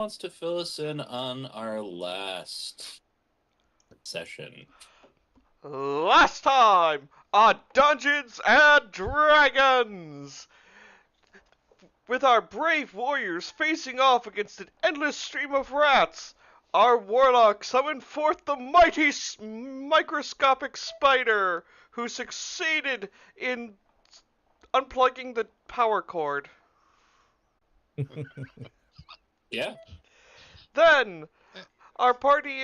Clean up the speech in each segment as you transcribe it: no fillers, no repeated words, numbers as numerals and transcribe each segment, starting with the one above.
wants to fill us in on our last session? Last time on Dungeons and Dragons! With our brave warriors facing off against an endless stream of rats, our warlock summoned forth the mighty microscopic spider, who succeeded in unplugging the power cord. Yeah. Then, our party,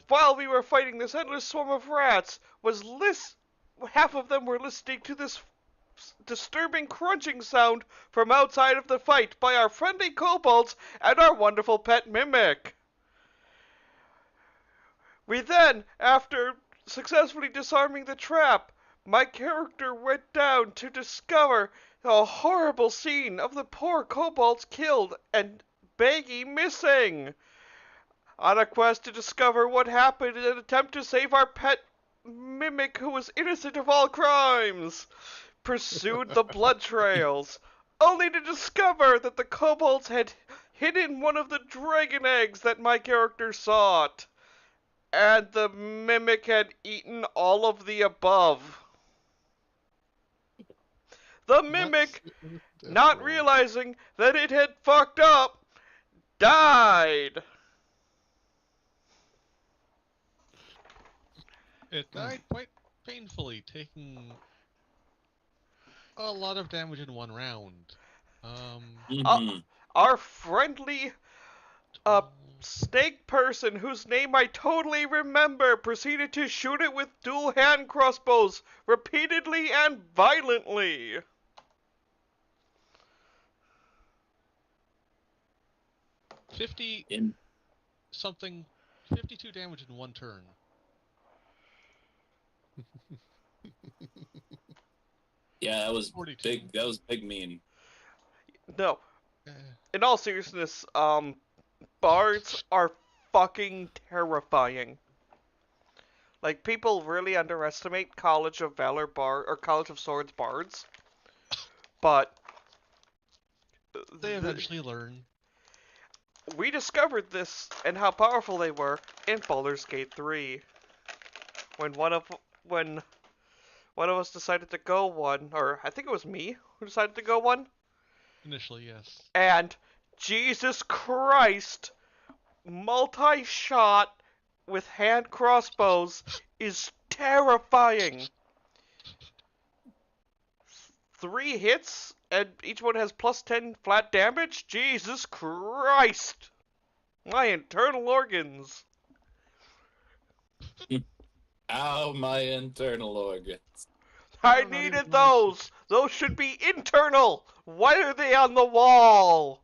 while we were fighting this endless swarm of rats, half of them were listening to this disturbing crunching sound from outside of the fight by our friendly kobolds and our wonderful pet mimic. We then, after successfully disarming the trap, my character went down to discover a horrible scene of the poor kobolds killed and Baggy missing. On a quest to discover what happened in an attempt to save our pet mimic who was innocent of all crimes, pursued the blood trails, only to discover that the kobolds had hidden one of the dragon eggs that my character sought, and the mimic had eaten all of the above. The mimic, not realizing that it had fucked up, died. It died quite painfully, taking a lot of damage in one round. Our friendly snake person, whose name I totally remember, proceeded to shoot it with dual hand crossbows repeatedly and violently. Something 52 damage in one turn. Yeah, that was 42. big. That was big mean. No. In all seriousness, bards are fucking terrifying. Like, people really underestimate College of Valor or College of Swords bards. But they eventually learn. We discovered this and how powerful they were in Baldur's Gate 3. When one of us decided to go one, or I think it was me who decided to go one. Initially, yes. And Jesus Christ, multi-shot with hand crossbows is terrifying. 3 hits and each one has plus 10 flat damage? Jesus Christ! My internal organs. Ow, my internal organs. I needed those! Those should be internal! Why are they on the wall?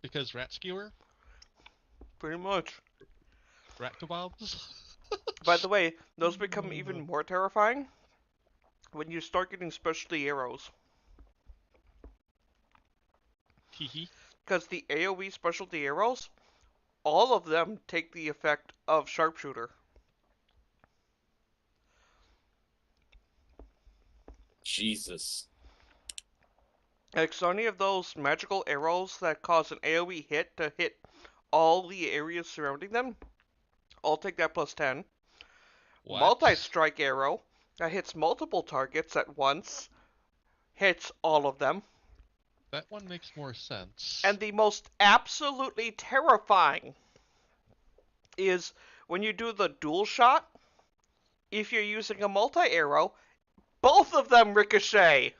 Because rat skewer? Pretty much. Rat kebabs? By the way, those become even more terrifying when you start getting specialty arrows. Because the AoE specialty arrows, all of them take the effect of sharpshooter. Jesus. Like, so any of those magical arrows that cause an AoE hit to hit all the areas surrounding them, all take that plus 10. What? Multi-strike arrow that hits multiple targets at once, hits all of them. That one makes more sense. And the most absolutely terrifying is when you do the dual shot, if you're using a multi-arrow, both of them ricochet.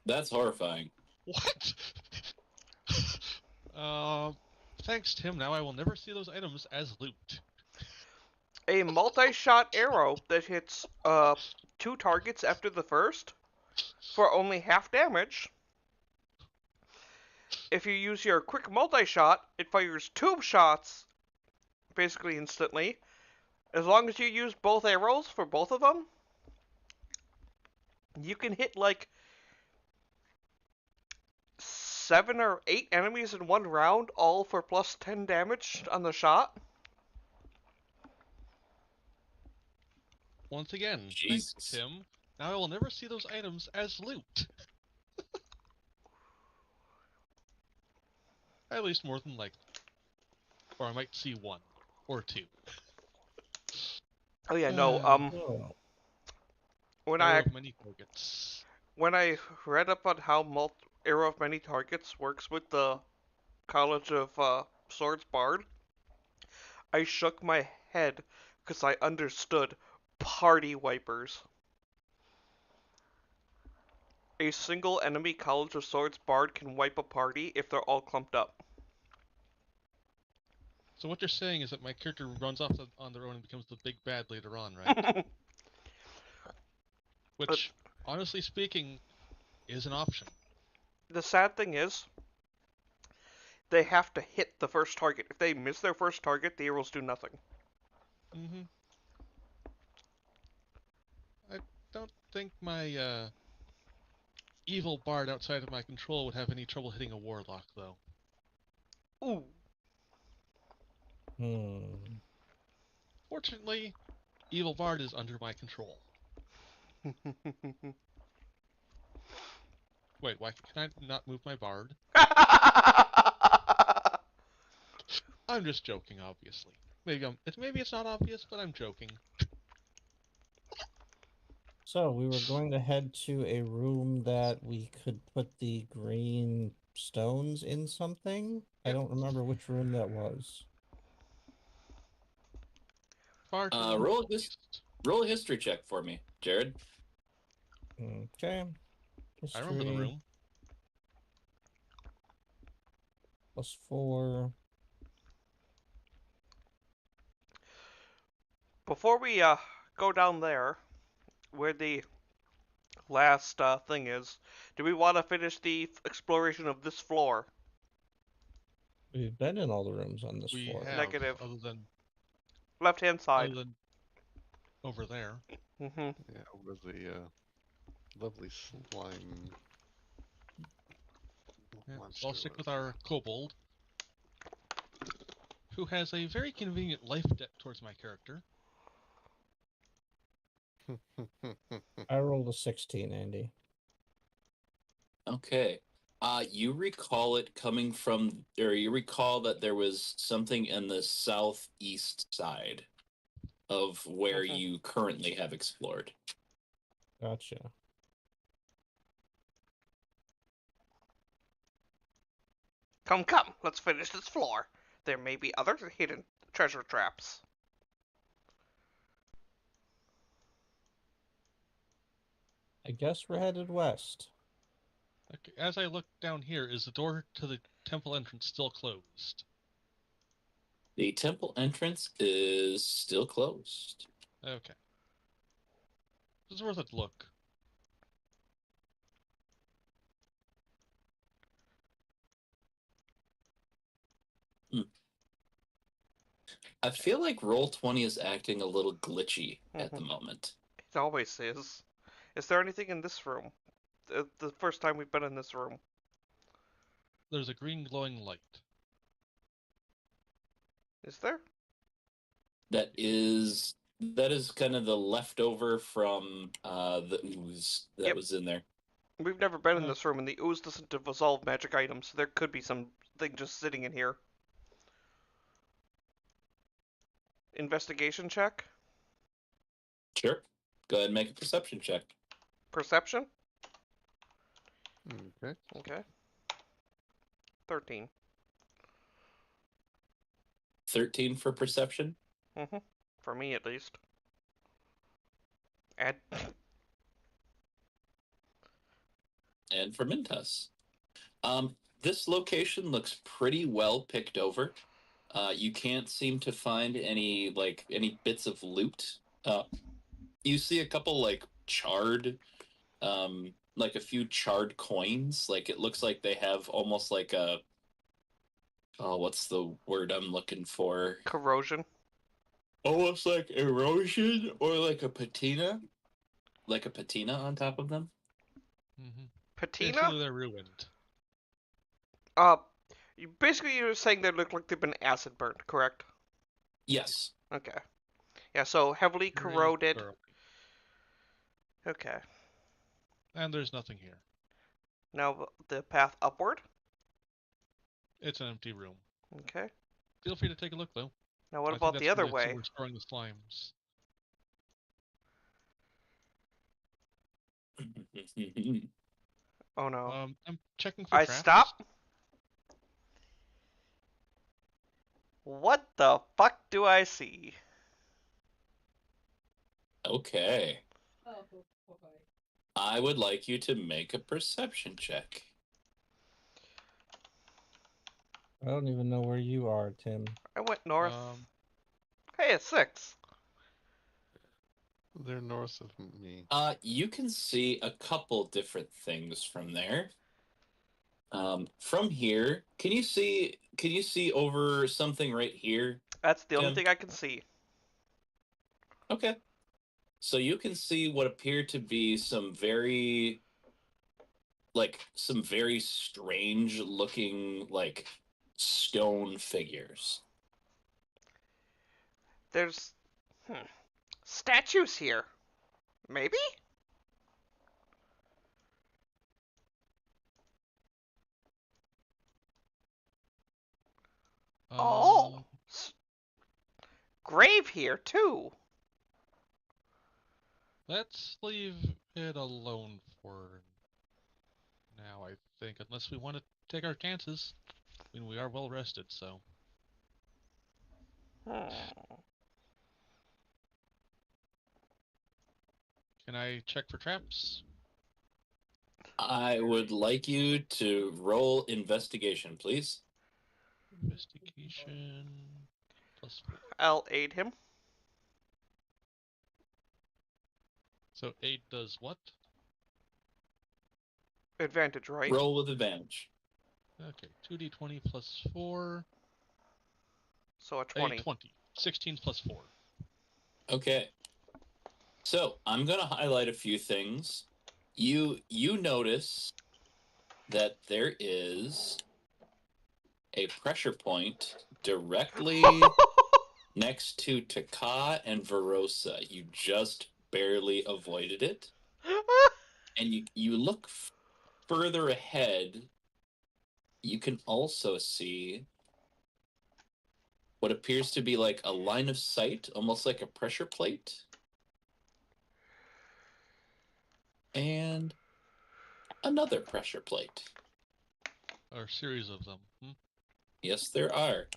That's horrifying. What? Thanks, Tim. Now I will never see those items as loot. A multi-shot arrow that hits 2 targets after the first for only half damage. If you use your quick multi-shot, it fires 2 shots basically instantly. As long as you use both arrows for both of them, you can hit like 7 or 8 enemies in one round, all for plus 10 damage on the shot. Once again, Jesus. thanks, Tim. Now I will never see those items as loot. At least more than likely. Or I might see one. Or two. Oh yeah, no. Oh. When Arrow I of many targets. when I read up on how Arrow of Many Targets works with the College of Swords Bard, I shook my head because I understood party wipers. A single enemy College of Swords Bard can wipe a party if they're all clumped up. So what you're saying is that my character runs off on their own and becomes the big bad later on, right? Which, honestly speaking, is an option. The sad thing is, they have to hit the first target. If they miss their first target, the arrows do nothing. Mm-hmm. I don't think my evil bard outside of my control would have any trouble hitting a warlock, though. Ooh. Fortunately, evil bard is under my control. Wait, why can I not move my bard? I'm just joking, obviously. Maybe it's not obvious, but I'm joking. So we were going to head to a room that we could put the green stones in something. I don't remember which room that was. Far to the Roll northeast. Roll a history check for me, Jared. Okay. I remember the History room. +4. Before we go down there, where the last thing is, do we want to finish the exploration of this floor? We've been in all the rooms on this We floor. have, Negative. other than Left-hand side. over there. Mm-hmm. Yeah, over the lovely slime. Yeah, monster I'll stick with was. our kobold, who has a very convenient life debt towards my character. I rolled a 16, Andy. Okay. You recall it coming from, or you recall that there was something in the southeast side of where Mhm. you currently have explored. Gotcha. Come, come, let's finish this floor. There may be other hidden treasure traps. I guess we're headed west. Okay, as I look down here, is the door to the temple entrance still closed? The temple entrance is still closed. Okay. This is worth a look. I feel like Roll20 is acting a little glitchy at the Mhm. moment. It always is. Is there anything in this room? The first time we've been in this room. There's a green glowing light. Is there? That is kind of the leftover from the ooze that Yep. was in there. We've never been in Uh. this room, and the ooze doesn't dissolve magic items, so there could be something just sitting in here. Investigation check? Sure. Go ahead and make a perception check. Perception? Okay. Okay. 13. 13 for perception. Mm-hmm. For me, at least. And And for Mintus. This location looks pretty well picked over. You can't seem to find any bits of loot. You see a couple charred, a few charred coins. Like it looks like they have almost like a, oh, what's the word I'm looking for? corrosion. Almost like erosion or like a patina on top of them. Mm-hmm. Patina? Basically, they're ruined. You're saying they look like they've been acid burned, correct? Yes. Okay. Yeah, so heavily Very corroded. thoroughly. Okay. And there's nothing here. Now the path upward. It's an empty room. Okay. Feel free to take a look, though. Now what I about think the that's other where way? we're storing the slimes. Oh no. I'm checking for I traps. stop. What the fuck do I see? Okay. I would like you to make a perception check. I don't even know where you are, Tim. I went north. Um, Hey, it's 6. They're north of me. You can see a couple different things from there. From here, can you see over something right here? That's the only Tim? thing I can see. Okay. So you can see what appear to be some very strange looking stone figures. There's statues here. Maybe? Oh. Grave here too. Let's leave it alone for now, I think, unless we want to take our chances. I mean, we are well rested, so. Can I check for traps? I would like you to roll investigation, please. Investigation +4. I'll aid him. So 8 does what? Advantage, right? Roll with advantage. Okay, 2d20 +4. So a 20. 20. 16 +4. Okay. So I'm gonna highlight a few things. You notice that there is a pressure point directly next to Taka and Verosa. You just barely avoided it. And you look further ahead, you can also see what appears to be like a line of sight, almost like a pressure plate. And another pressure plate. Or a series of them. Yes, there are.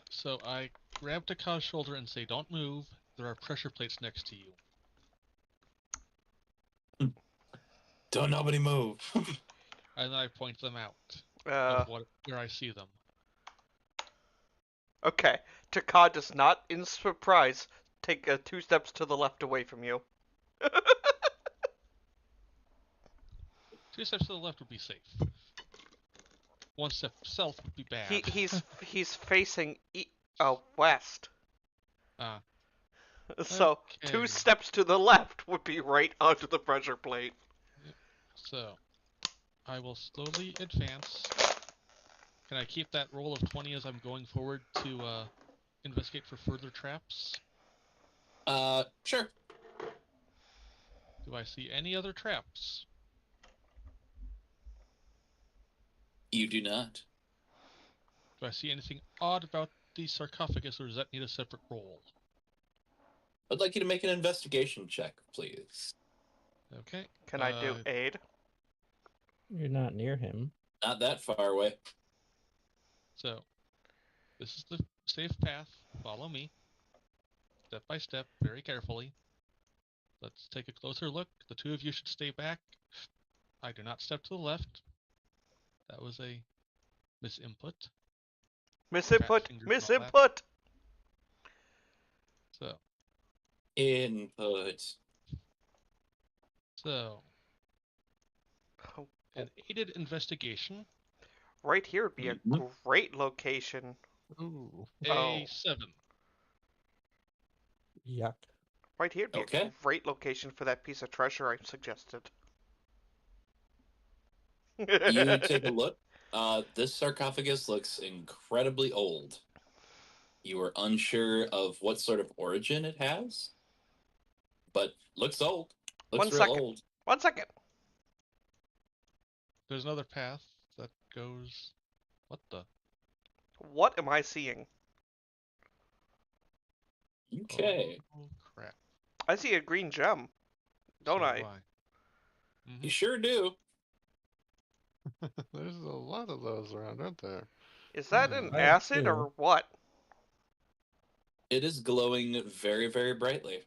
So I grab Taka's shoulder and say, "Don't move. There are pressure plates next to you." Don't nobody move. And then I point them out where I see them. Okay. Taka does not, in surprise, take 2 steps to the left away from you. 2 steps to the left would be safe. 1 step south would be bad. He's facing west. Ah. So Okay. 2 steps to the left would be right onto the pressure plate. So, I will slowly advance. Can I keep that roll of 20 as I'm going forward to investigate for further traps? Sure. Do I see any other traps? You do not. Do I see anything odd about the sarcophagus, or does that need a separate roll? I'd like you to make an investigation check, please. Okay. Can I do aid? You're not near him. Not that far away. So, this is the safe path. Follow me. Step by step, very carefully. Let's take a closer look. The 2 of you should stay back. I do not step to the left. That was a misinput. Misinput! So, Input. So, an aided investigation. Right here would be a great location. Ooh. A 7. Yuck. Right here would be Okay. a great location for that piece of treasure I suggested. You take a look. This sarcophagus looks incredibly old. You are unsure of what sort of origin it has, but looks old. Looks One real second. old. 1 second. There's another path that goes. What the? What am I seeing? Okay. Oh crap! I see a green gem, don't So I? do Mhm. You sure do. There's a lot of those around, aren't there? Is that an I have acid two. or what? It is glowing very, very brightly.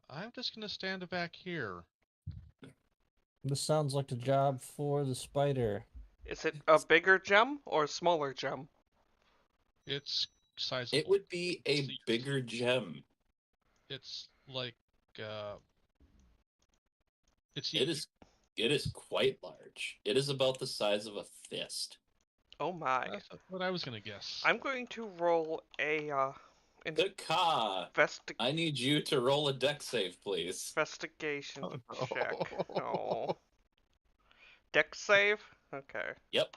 I'm just gonna stand back here. This sounds like a job for the spider. Is it a bigger gem or a smaller gem? It's sizable. It would be a See. bigger gem. It's like it's It is quite large. It is about the size of a fist. Oh my. That's what I was gonna guess. I'm going to roll a The Ka. investi- I need you to roll a deck save, please. investigation Oh, no. check. No. Deck save? Okay. Yep.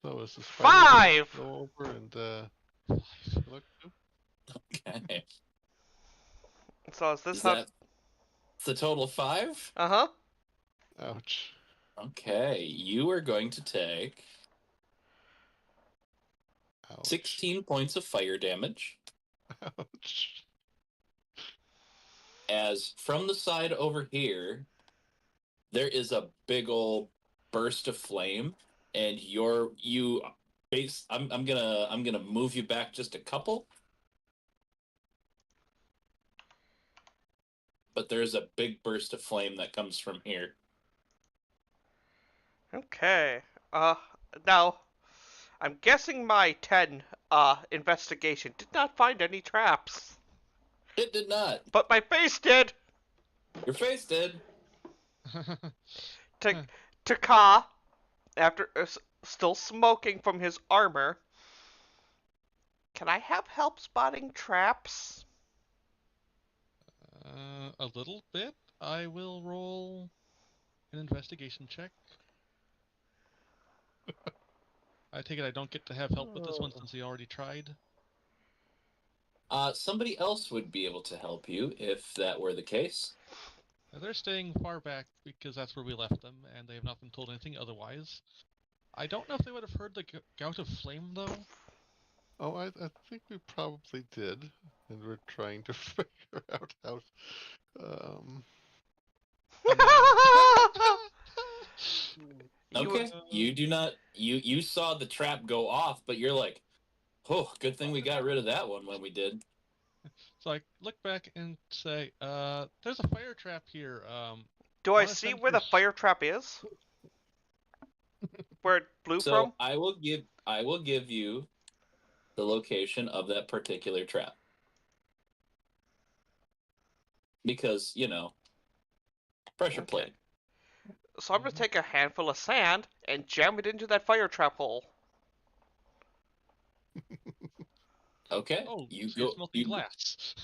So is the spider 5! go over and look? Okay. So is this Is how... that the total 5? Uh-huh. Ouch. Okay. You are going to take Ouch. 16 points of fire damage. Ouch. As from the side over here, there is a big old burst of flame, and I'm gonna move you back just a couple. But there's a big burst of flame that comes from here. Okay. Now, I'm guessing my 10 investigation did not find any traps, It did not. but my face did. Your face did. Ka, after still smoking from his armor, can I have help spotting traps? A little bit. I will roll an investigation check. I take it I don't get to have help with this one since he already tried. Somebody else would be able to help you if that were the case. They're staying far back because that's where we left them, and they have not been told anything otherwise. I don't know if they would have heard the gout of flame, though. Oh, I think we probably did, and we're trying to figure out how. Okay. You do not. You saw the trap go off, but you're like, oh, good thing we got rid of that one when we did. So I look back and say, there's a fire trap here. Do I wanna see send where the your- fire trap is? Where it blew So from? I will give you the location of that particular trap. Because, pressure Okay. plate. So I'm gonna take a handful of sand and jam it into that fire trap hole. Okay. Oh, you so you're go. smelting glass.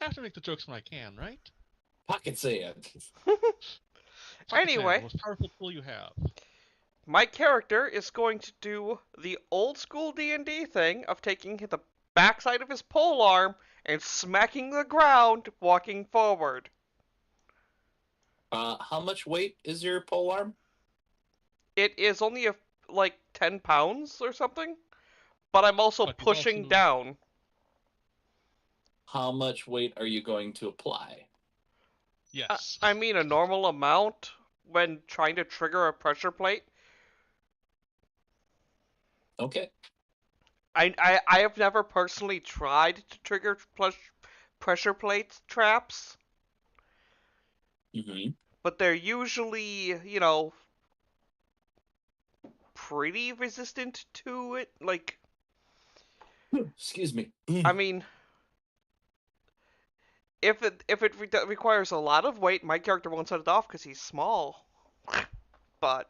Have to make the jokes when I can, right? Pocket sand. Pocket sand, Anyway. the most powerful tool you have. My character is going to do the old school D&D thing of taking the backside of his pole arm and smacking the ground walking forward. How much weight is your pole arm? It is only like 10 pounds or something, but I'm also But he's pushing also- down. How much weight are you going to apply? Yes. I mean a normal amount when trying to trigger a pressure plate. Okay. I have never personally tried to trigger pressure plate traps, Mm-hmm. but they're usually, pretty resistant to it. Like, Excuse me. I mean, if it requires a lot of weight, my character won't set it off because he's small. But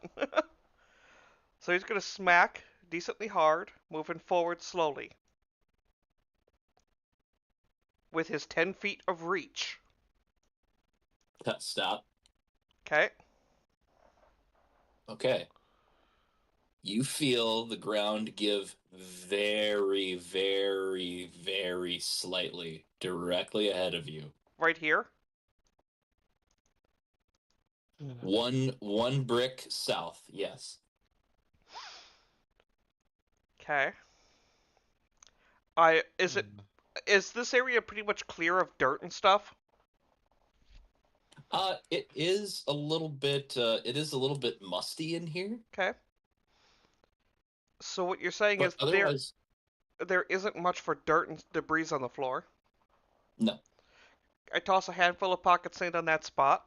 so he's gonna smack decently hard, moving forward slowly with his 10 feet of reach. Stop. Okay. Okay. You feel the ground give very, very, very slightly directly ahead of you. Right here? One brick south, yes. Okay. Is this area pretty much clear of dirt and stuff? It is a little bit musty in here. Okay. So what you're saying But is otherwise, there isn't much for dirt and debris on the floor. no. I toss a handful of pocket sand on that spot.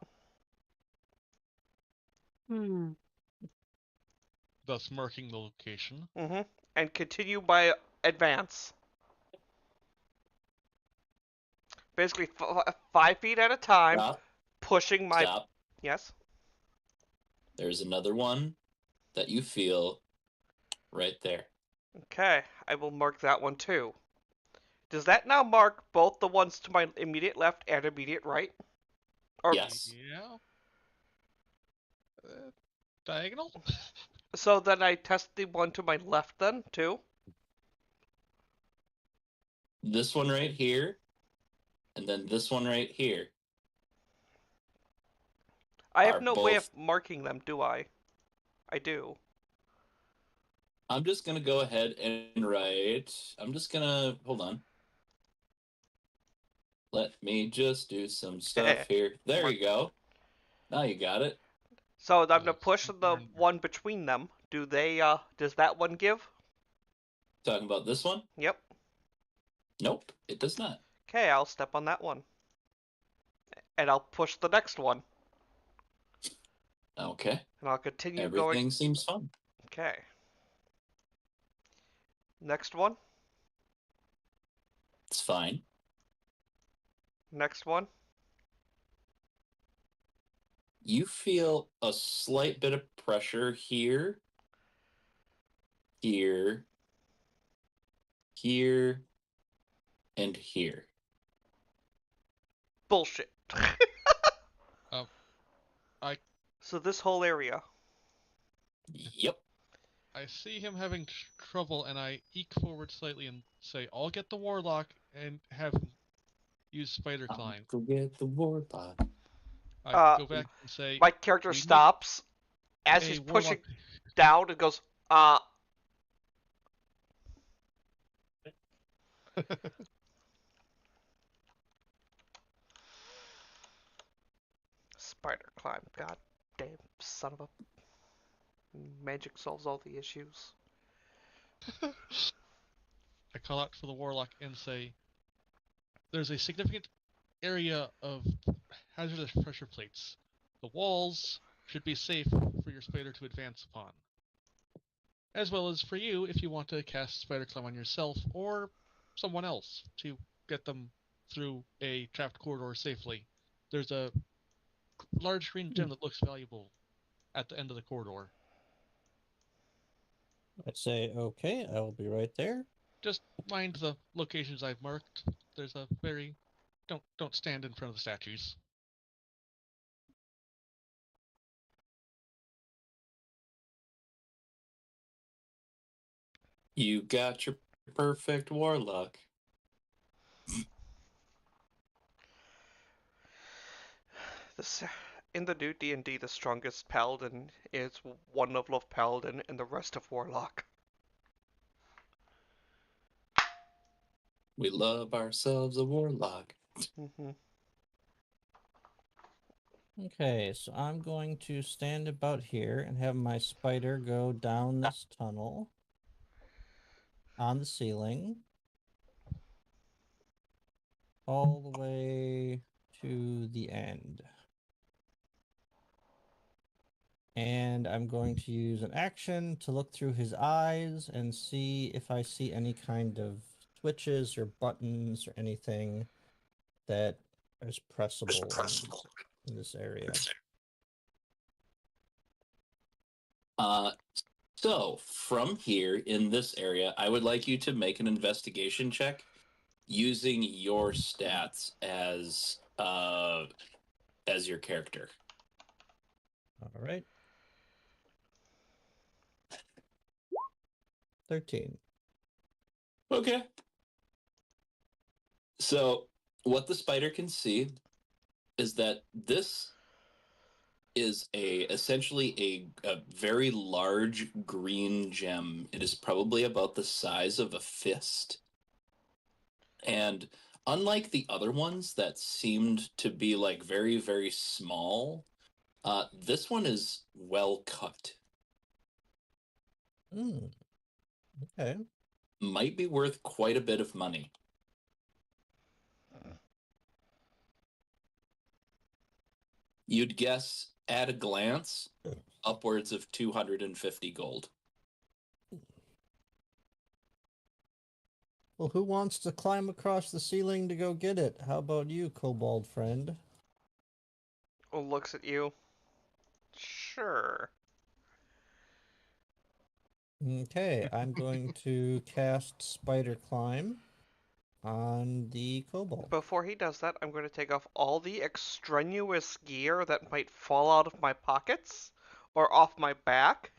Thus marking the location. Mm-hmm. And continue by advance. Basically 5 feet at a time, Stop. pushing my... Stop. Yes? There's another one that you feel right there. Okay, I will mark that one too. Does that now mark both the ones to my immediate left and immediate right? Or, Yes. Yeah. Diagonal? So then I test the one to my left then, too? This one right here, and then this one right here. I have Are no way of both- marking them, do I? I do. I'm just going to go ahead and write. I'm just going to. Hold on. Let me just do some stuff here. There you go. Now you got it. So I'm gonna Yes, push the remember. one between them. Do they, does that one give? Talking about this one? Yep. Nope, it does not. Okay, I'll step on that one. And I'll push the next one. Okay. And I'll continue Everything going. seems fun. Okay. Next one. It's fine. Next one. You feel a slight bit of pressure here, here, here, and here. Bullshit. I So this whole area. Yep. I see him having trouble, and I eke forward slightly and say, "I'll get the warlock and have him use spider climb." Go get the warlock. I go back and say, My character we need stops as "Hey, he's warlock." pushing down and goes, Spider climb. God damn son of a... Magic solves all the issues. I call out for the warlock and say, "There's a significant area of hazardous pressure plates. The walls should be safe for your spider to advance upon, as well as for you if you want to cast spider climb on yourself or someone else to get them through a trapped corridor safely. There's a large green gem that looks valuable at the end of the corridor. I'd say, okay, I will be right there. Just mind the locations I've marked. There's a very don't stand in front of the statues." You got your perfect warlock. This, in the new D&D, the strongest paladin is one level of paladin and the rest of warlock. We love ourselves a warlock. Mm-hmm. Okay, so I'm going to stand about here and have my spider go down this tunnel on the ceiling all the way to the end. And I'm going to use an action to look through his eyes and see if I see any kind of switches or buttons or anything that is pressable in this area. So from here in this area, I would like you to make an investigation check using your stats as your character. All right. 13. Okay. So, what the spider can see is that this is essentially a very large green gem. It is probably about the size of a fist. And unlike the other ones that seemed to be like very, very small, this one is well cut. Okay. Might be worth quite a bit of money. You'd guess at a glance upwards of 250 gold. Well, who wants to climb across the ceiling to go get it? How about you, kobold friend? Looks at you. Sure. Okay, I'm going to cast Spider Climb on the kobold. Before he does that, I'm going to take off all the extraneous gear that might fall out of my pockets or off my back.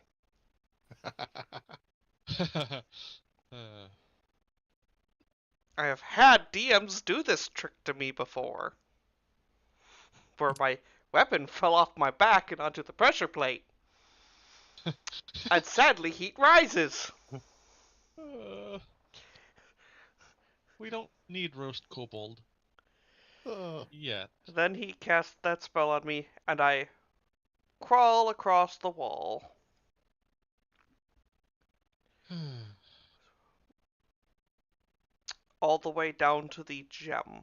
I have had DMs do this trick to me before, where my weapon fell off my back and onto the pressure plate. And sadly, heat rises. We don't need roast kobold yet. Then he casts that spell on me, and I crawl across the wall. All the way down to the gem.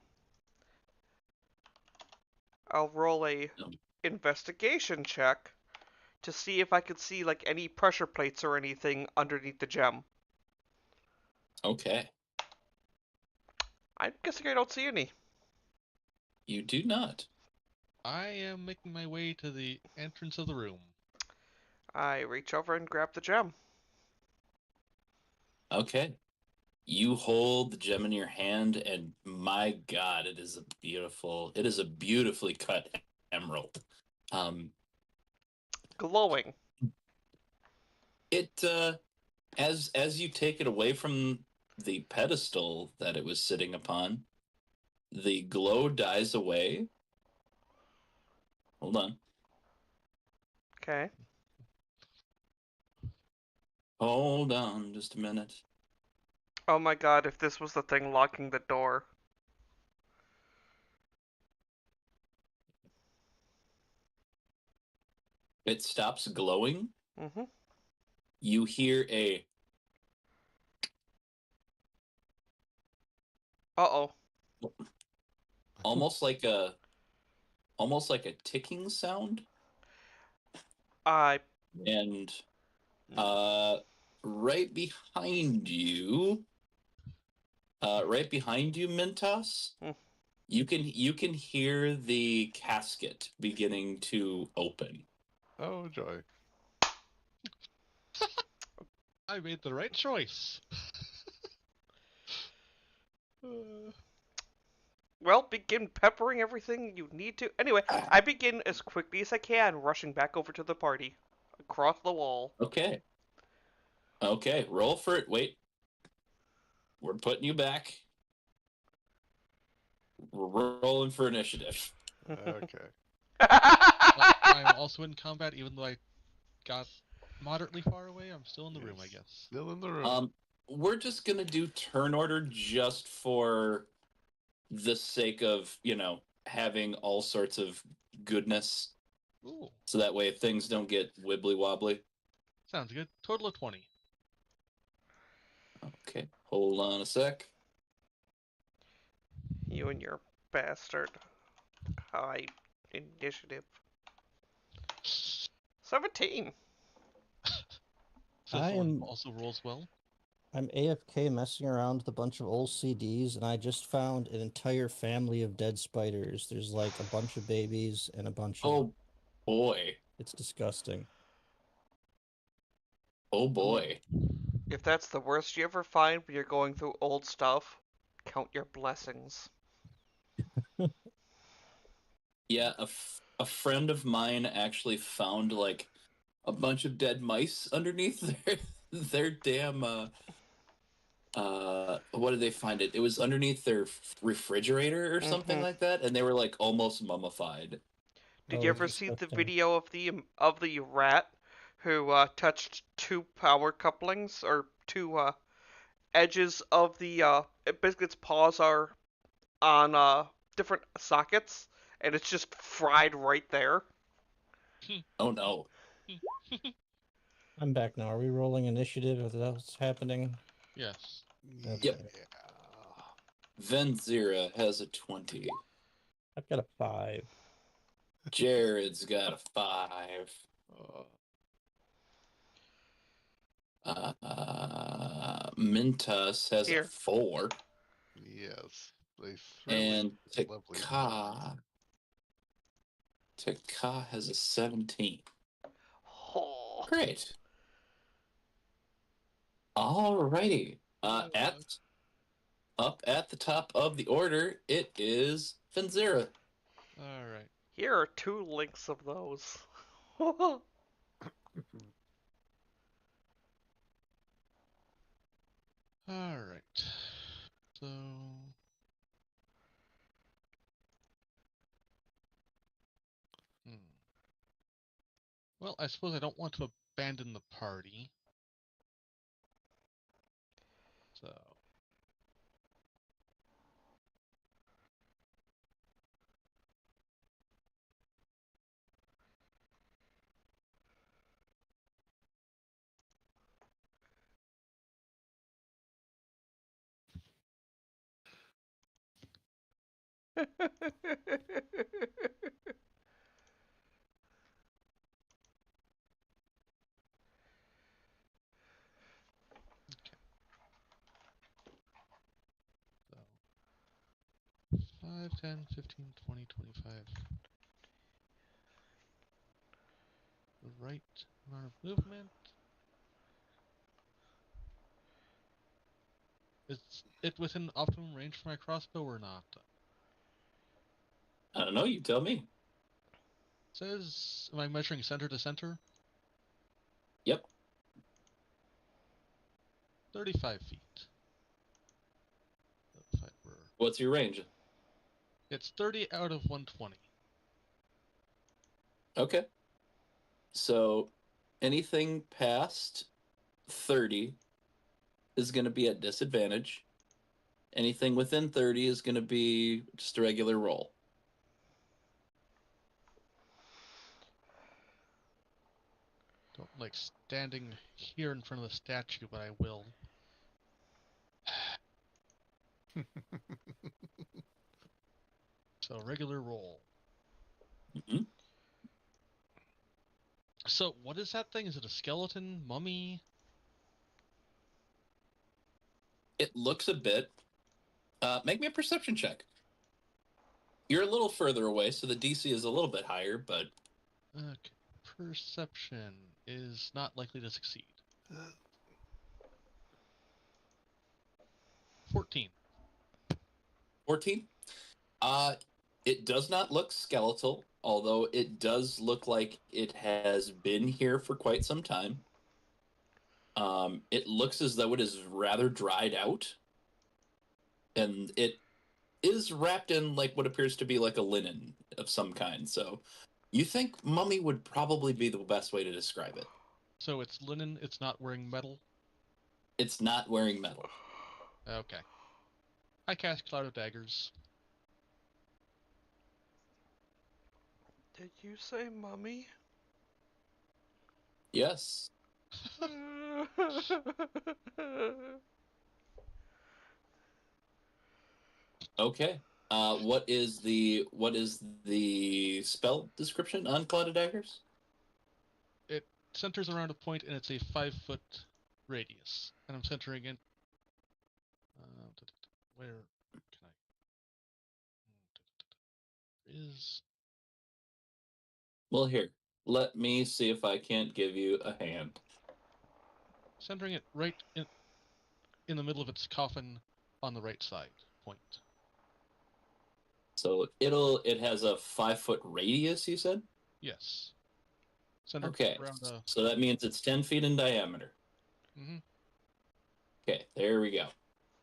I'll roll a investigation check to see if I could see like any pressure plates or anything underneath the gem. Okay. I'm guessing I don't see any. You do not. I am making my way to the entrance of the room. I reach over and grab the gem. Okay. You hold the gem in your hand, and my God, it is a beautifully cut emerald. Glowing. It as you take it away from the pedestal that it was sitting upon, the glow dies away. Hold on. Okay. Hold on just a minute. Oh my god, if this was the thing locking the door. It stops glowing. Mm-hmm. You hear a Uh-oh. almost like a ticking sound, I... and right behind you, Mintos, you can hear the casket beginning to open. Oh, joy. I made the right choice. Well, begin peppering everything you need to. Anyway, I begin as quickly as I can, rushing back over to the party. Across the wall. Okay. Okay, roll for it. Wait. We're putting you back. We're rolling for initiative. Okay. I'm also in combat, even though I got moderately far away. I'm still in the room, I guess. Still in the room. We're just gonna do turn order just for the sake of, having all sorts of goodness. Ooh, So that way things don't get wibbly wobbly. sounds good. Total of 20. Okay, hold on a sec. You and your bastard high initiative. 17. Fifth I one am- also rolls well. I'm AFK messing around with a bunch of old CDs, and I just found an entire family of dead spiders. There's like a bunch of babies and a bunch of... Oh boy. It's disgusting. Oh boy. If that's the worst you ever find when you're going through old stuff, count your blessings. Yeah, a friend of mine actually found like a bunch of dead mice underneath their damn what did they find it? It was underneath their refrigerator or something Mhm. like that, and they were like almost mummified. Did Oh, you it's ever see the disgusting. video of the rat who touched two power couplings or two edges of the basically its paws are on different sockets and it's just fried right there. Oh no. I'm back now. Are we rolling initiative if that's happening? Yes. Okay. Yep. Venzira has a 20. I've got a 5. Jared's got a 5. Mintus has a Here. 4. Yes. They And lovely. Taka has a 17. Oh. Great. Alrighty. Up at the top of the order, it is Venzira. All right. Here are 2 links of those. All right. So. Well, I suppose I don't want to abandon the party. So. So 5, 10, 15, 20, 25. The right amount of movement. Is it within optimum range for my crossbow or not? I don't know, you tell me. It says, am I measuring center to center? Yep. 35 feet. If I were... What's your range? It's 30 out of 120. Okay. So anything past 30 is going to be at disadvantage. Anything within 30 is going to be just a regular roll. Don't like standing here in front of the statue, but I will. So regular roll. Mm-hmm. So what is that thing? Is it a skeleton? Mummy? It looks a bit. Make me a perception check. You're a little further away, so the DC is a little bit higher, but... Okay. Perception is not likely to succeed. 14. 14? It does not look skeletal, although it does look like it has been here for quite some time. It looks as though it is rather dried out. And it is wrapped in like what appears to be like a linen of some kind. So you think mummy would probably be the best way to describe it. So it's linen, it's not wearing metal? It's not wearing metal. Okay. I cast Cloud of Daggers. Did you say mummy? Yes. Okay. What is the spell description on Cloud of Daggers? It centers around a point and it's a 5-foot radius. And I'm centering it. Where can I? Is. Well, here. Let me see if I can't give you a hand. Centering it right in the middle of its coffin on the right side point. So it has a 5-foot radius, you said? Yes. Centered Okay. around a... So that means it's 10 feet in diameter. Mm-hmm. Okay, there we go.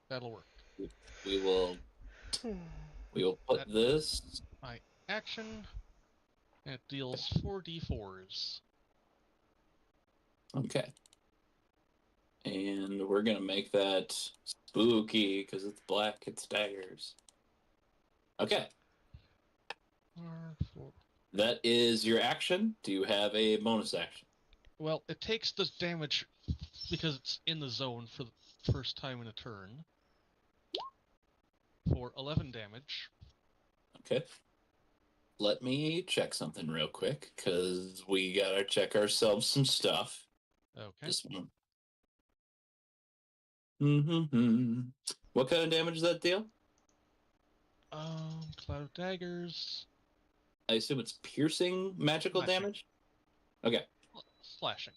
That'll work. We will put That- this. My action, and it deals 4d4s. Okay. And we're gonna make that spooky because it's black, it's daggers. Okay. Four. That is your action. Do you have a bonus action? Well, it takes the damage because it's in the zone for the first time in a turn for 11 damage. Okay. Let me check something real quick because we gotta check ourselves some stuff. Okay. Just one. Mm-hmm. What kind of damage does that deal? Cloud of Daggers. I assume it's piercing magical Slashing. damage? Okay. Slashing.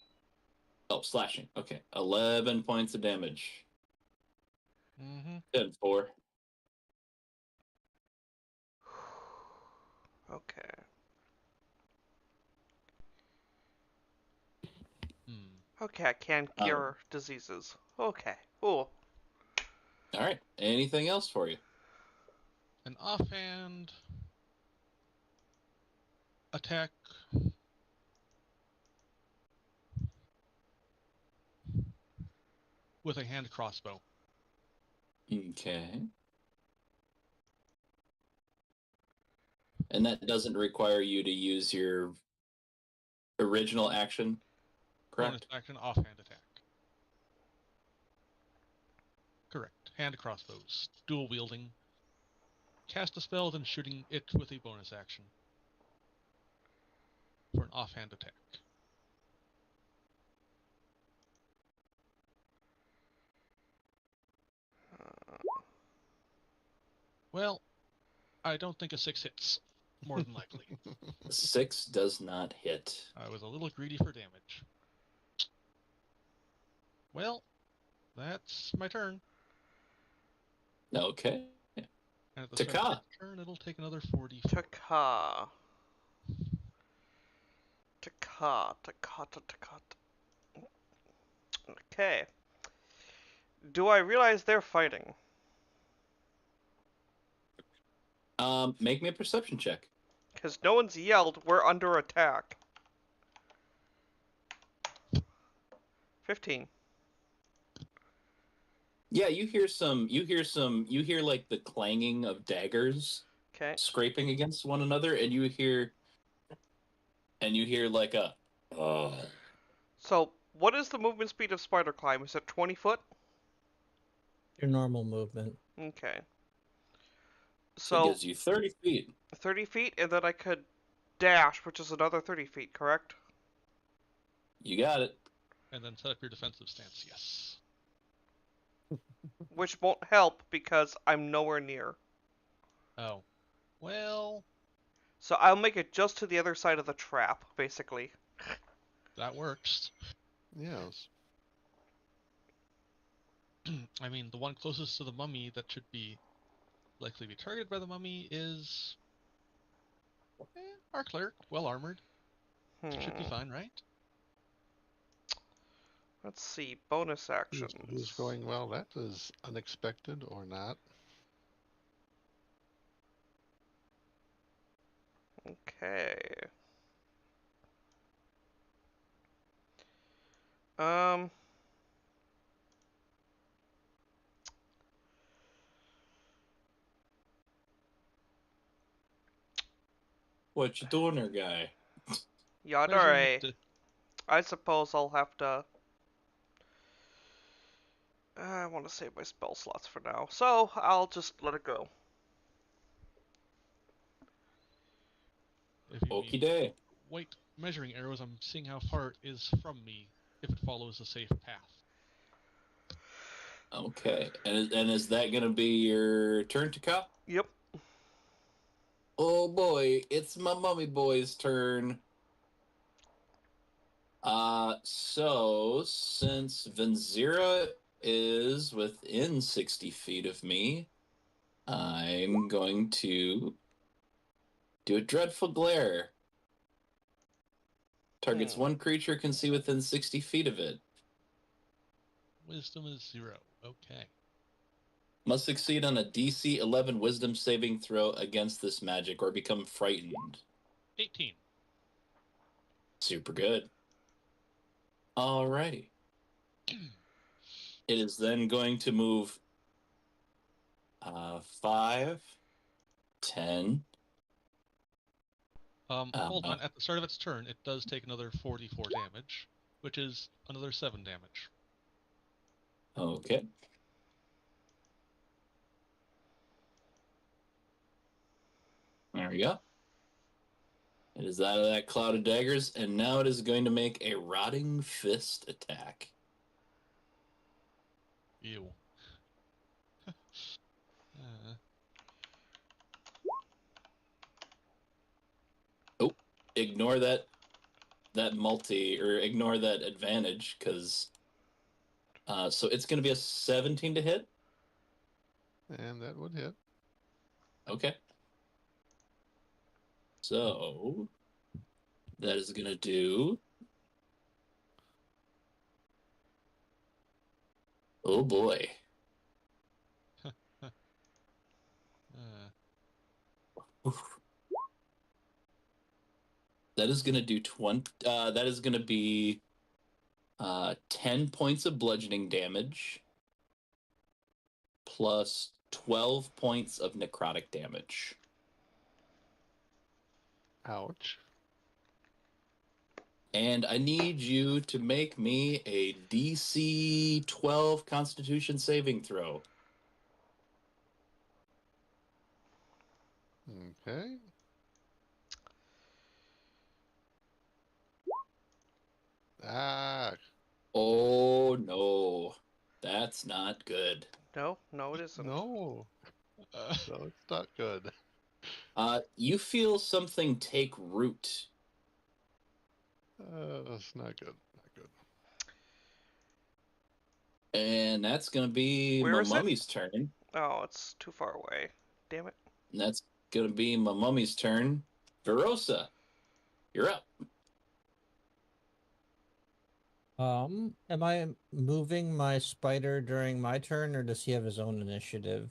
Oh, slashing. Okay. 11 points of damage. Mm-hmm. 10-4. Okay. Okay, I can cure diseases. Okay. Cool. All right. Anything else for you? An offhand attack with a hand crossbow. Okay. And that doesn't require you to use your original action, Bonus correct? action, offhand attack. Correct. Hand crossbows. Dual wielding. Cast a spell, then shooting it with a bonus action. For an offhand attack. Well, I don't think a 6 hits. More than likely. 6 does not hit. I was a little greedy for damage. Well, that's my turn. Okay. And at the start of Taka. next turn, it'll take another 40. Taka. Okay. Do I realize they're fighting? Make me a perception check. Because no one's yelled, we're under attack. 15. Yeah, you hear like the clanging of daggers Okay. scraping against one another, and you hear like a So, what is the movement speed of Spider Climb? Is it 20 foot? Your normal movement. Okay. so it So, gives you 30 feet. 30 feet, and then I could dash, which is another 30 feet, correct? You got it. And then set up your defensive stance, yes. Which won't help because I'm nowhere near. Oh. Well, So I'll make it just to the other side of the trap, basically. that works. Yes. I mean, the one closest to the mummy that should be likely be targeted by the mummy is our cleric, well armored. Should be fine, right? Let's see, bonus actions. Who's going well? That is unexpected or not. Okay. Um. What you doing there, guy? Yadare. I suppose I'll have to. I want to save my spell slots for now, so I'll just let it go. If you Okie need day. white measuring arrows, I'm seeing how far it is from me if it follows a safe path. Okay. And is that gonna be your turn to cop? Yep. Oh boy, it's my mummy boy's turn. So since Vanzira is within 60 feet of me, I'm going to do a dreadful glare. Targets one creature can see within 60 feet of it. Wisdom is 0. Okay. Must succeed on a DC 11 Wisdom saving throw against this magic or become frightened. 18. Super good. Alrighty. It is then going to move 5, 10. Hold on. At the start of its turn, it does take another 44 damage, which is another 7 damage. Okay. There we go. It is out of that cloud of daggers, and now it is going to make a rotting fist attack. Ew. Ignore that ignore that advantage, because so it's going to be a 17 to hit. And that would hit. Okay. So that is going to do. Oh boy. Oof. That is going to do 20. That is going to be 10 points of bludgeoning damage plus 12 points of necrotic damage. Ouch. And I need you to make me a DC 12 Constitution saving throw. Okay. Ah, Oh no, that's not good. No, no, it isn't. no. No, it's not good. You feel something take root. It's not good. Not good. And that's going to be Where my is it? mummy's turn. Oh, it's too far away. Damn it. And that's going to be my mummy's turn. Verosa, you're up. Am I moving my spider during my turn, or does he have his own initiative?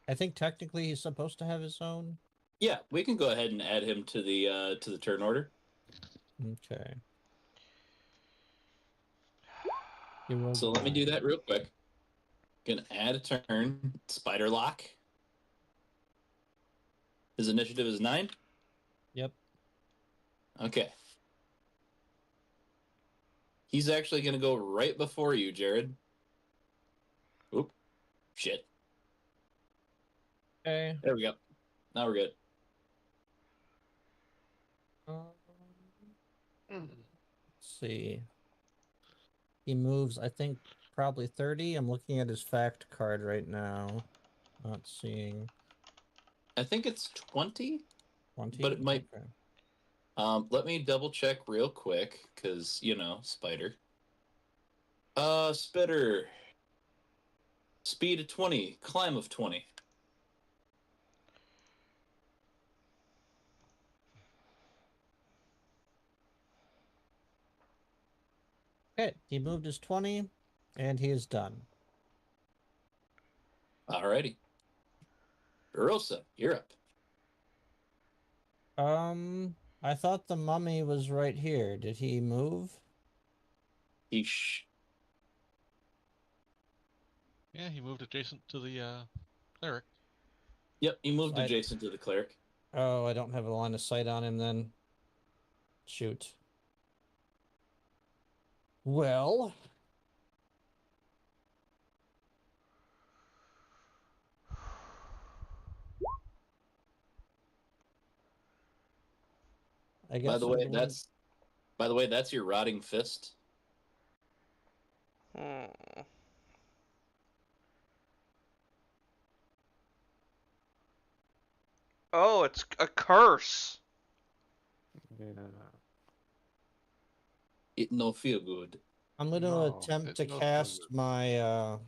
I think technically he's supposed to have his own. Yeah, we can go ahead and add him to the turn order. Okay. So let me do that real quick. Gonna add a turn. Spider lock. His initiative is 9. Yep. Okay. He's actually gonna go right before you, Jared. Oop. Shit. Okay. There we go. Now we're good. Let's see. He moves, I think, probably 30. I'm looking at his fact card right now. Not seeing. I think it's 20. 20? But it might. Okay. Let me double check real quick, because, spider. Spitter. Speed of 20. Climb of 20. Okay, he moved his 20, and he is done. Alrighty. Rosa, you're up. I thought the mummy was right here. Did he move? Eesh. Yeah, he moved adjacent to the cleric. Yep, he moved adjacent to the cleric. Oh, I don't have a line of sight on him then. Shoot. Well. I guess. By the way, that's your rotting fist. Oh, it's a curse. Yeah. It no feel good. I'm going to attempt to cast my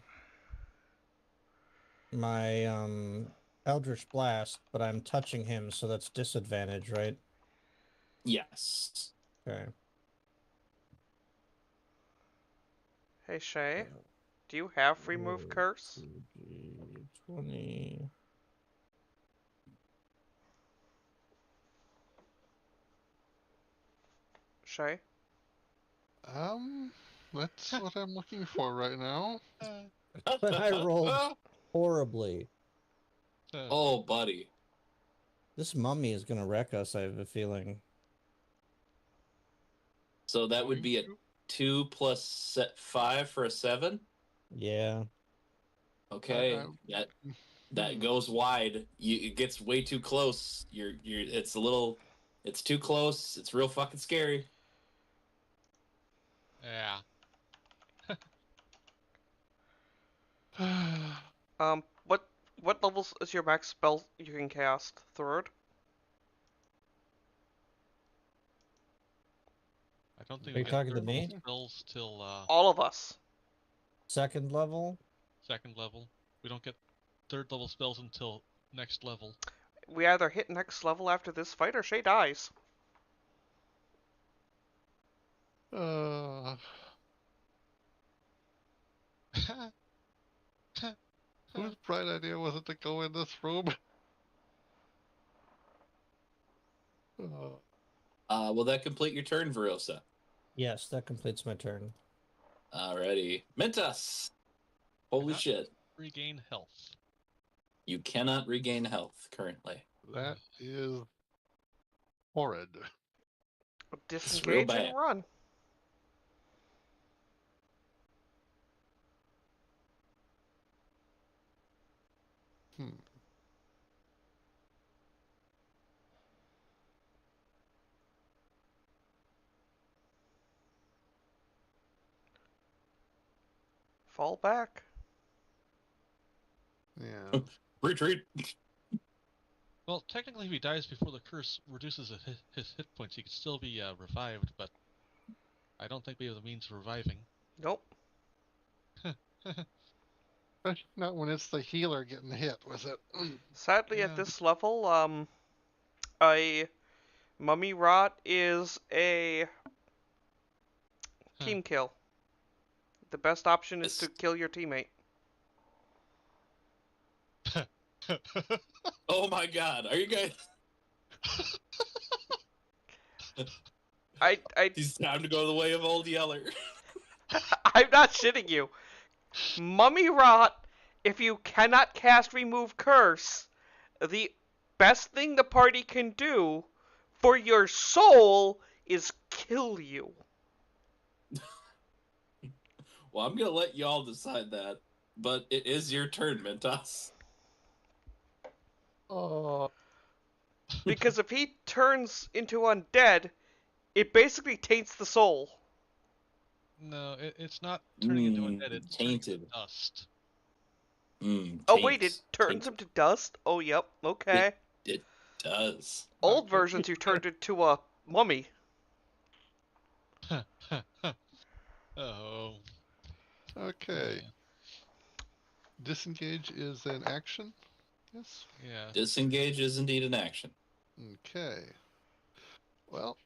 Eldritch Blast, but I'm touching him, so that's disadvantage, right? Yes. Okay. Hey, Shay. Do you have remove curse? 20. Shay? That's what I'm looking for right now. But I rolled horribly. Oh, buddy. This mummy is gonna wreck us, I have a feeling. So that would be a Going 2 plus 5 for a 7. Yeah. Okay, that goes wide. It gets way too close. It's a little, it's too close. It's real fucking scary. Yeah. What levels is your max spell you can cast? Third? I don't think Are we you get talking to third level me? spells till All of us. Second level? second level. We don't get third level spells until next level. We either hit next level after this fight or Shay dies. Whose bright idea was it to go in this room? Will that complete your turn, Verosa? Yes, that completes my turn. Alrighty. Mentas! Holy Cannot shit. Regain health. You cannot regain health currently. That is horrid. real Disengage bad. and run. Hmm. Fall back. Yeah. Retreat! Well, technically, if he dies before the curse reduces his hit points, he could still be revived, but I don't think we have the means of reviving. Nope. Especially not when it's the healer getting hit with it. Sadly, Yeah. at this level, a mummy rot is a team kill. The best option is to Yes. kill your teammate. Oh my god, are you guys... It's time to go the way of Old Yeller. I'm not shitting you. Mummy rot, if you cannot cast remove curse, the best thing the party can do for your soul is kill you. Well, I'm gonna let y'all decide that, but it is your turn, Mentas. Oh. Because if he turns into undead, it basically taints the soul. No, it's not turning into a dead, it's turning tainted. into dust. Oh wait, it Taints. turns him to dust? Oh yep, okay. It does. Old Okay. versions you turned into a mummy. Oh. Okay. Yeah. Disengage is an action? Yes? Yeah. Disengage is indeed an action. Okay. Well,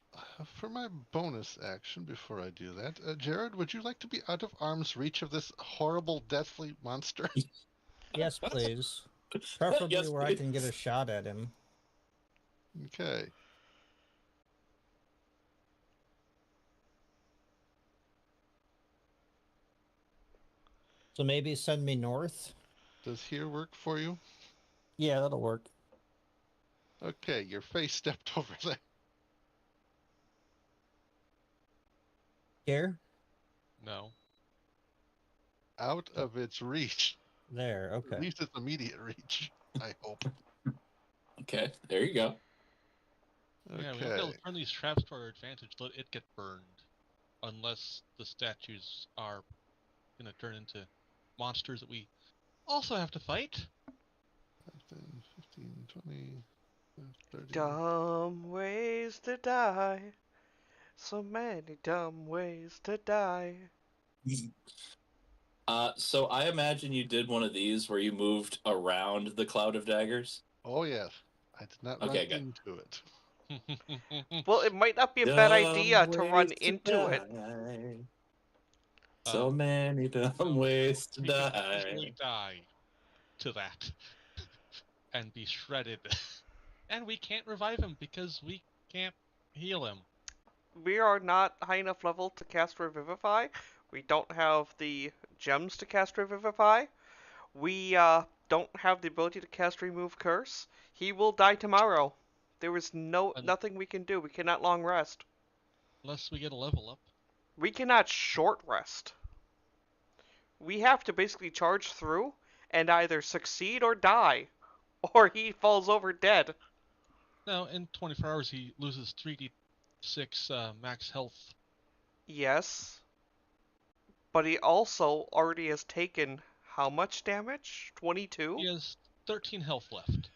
for my bonus action, before I do that, Jared, would you like to be out of arm's reach of this horrible, deathly monster? Yes, please. Preferably Yes, where I can get please. a shot at him. Okay. So maybe send me north? Does here work for you? Yeah, that'll work. Okay, your face stepped over there. Here? No. Out of its reach. There, At okay. least its immediate reach, I hope. Okay, there you go. Yeah, we might be able Okay. to turn these traps to our advantage, let it get burned. Unless the statues are gonna turn into monsters that we also have to fight. 10, 15, 20, 30. Dumb ways to die. So many dumb ways to die. So I imagine you did one of these where you moved around the cloud of daggers. Oh, yes. I did not Okay, run good. into it. Well, it might not be a bad idea to run into it. die. So many dumb ways to He could easily die. die to that and be shredded. And we can't revive him because we can't heal him. We are not high enough level to cast Revivify. We don't have the gems to cast Revivify. We don't have the ability to cast Remove Curse. He will die tomorrow. There is nothing we can do. We cannot long rest. Unless we get a level up. We cannot short rest. We have to basically charge through and either succeed or die, or he falls over dead. No, in 24 hours he loses 3d6 max health. Yes. But he also already has taken how much damage? 22? He has 13 health left.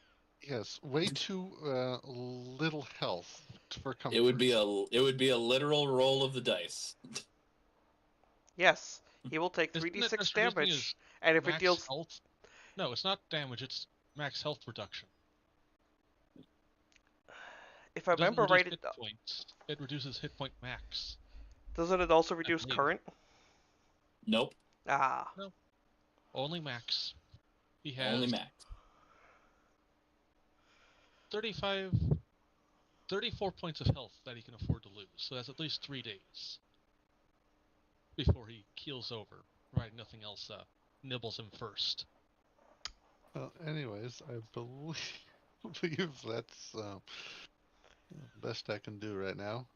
Yes, way too little health for comfort. It would be a literal roll of the dice. Yes, he will take Isn't it 3d6 just reducing damage, his and if it max deals... health? No, it's not damage, it's max health reduction. If I It doesn't remember reduce right, hit points. It reduces hit point max. doesn't it also reduce believe. current? Nope. Ah. No. Only max. He has Only max. 34 points of health that he can afford to lose. So that's at least 3 days before he keels over. Right, nothing else nibbles him first. Well, anyways, I believe that's best I can do right now.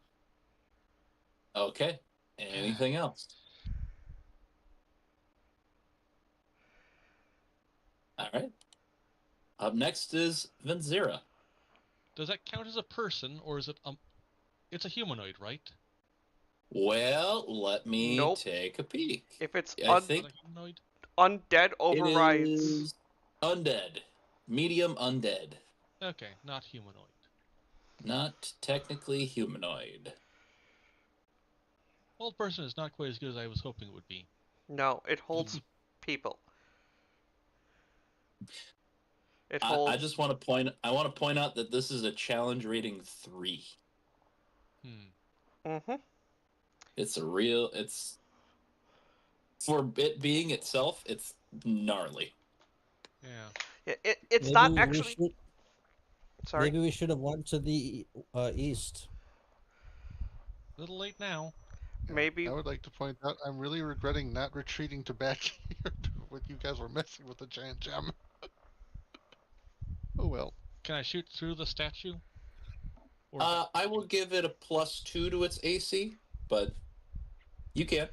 Okay. Anything else? All right. Up next is Venzira. Does that count as a person, or is it it's a humanoid, right? Well, let me Nope. take a peek. If it's I Is think it a humanoid? undead it overrides. is undead. Medium undead. Okay, not humanoid. Not technically humanoid. Old person is not quite as good as I was hoping it would be. No, it holds people. It holds... I just want to point out that this is a challenge rating 3. Mm-hmm. It's for it being itself, it's gnarly. Yeah. It's Maybe not we actually... should- Sorry. Maybe we should have went to the east. A little late now. Maybe... I would like to point out I'm really regretting not retreating to back here when you guys were messing with the giant gem. Oh well. Can I shoot through the statue? Or I will give it a +2 to its AC, but you can.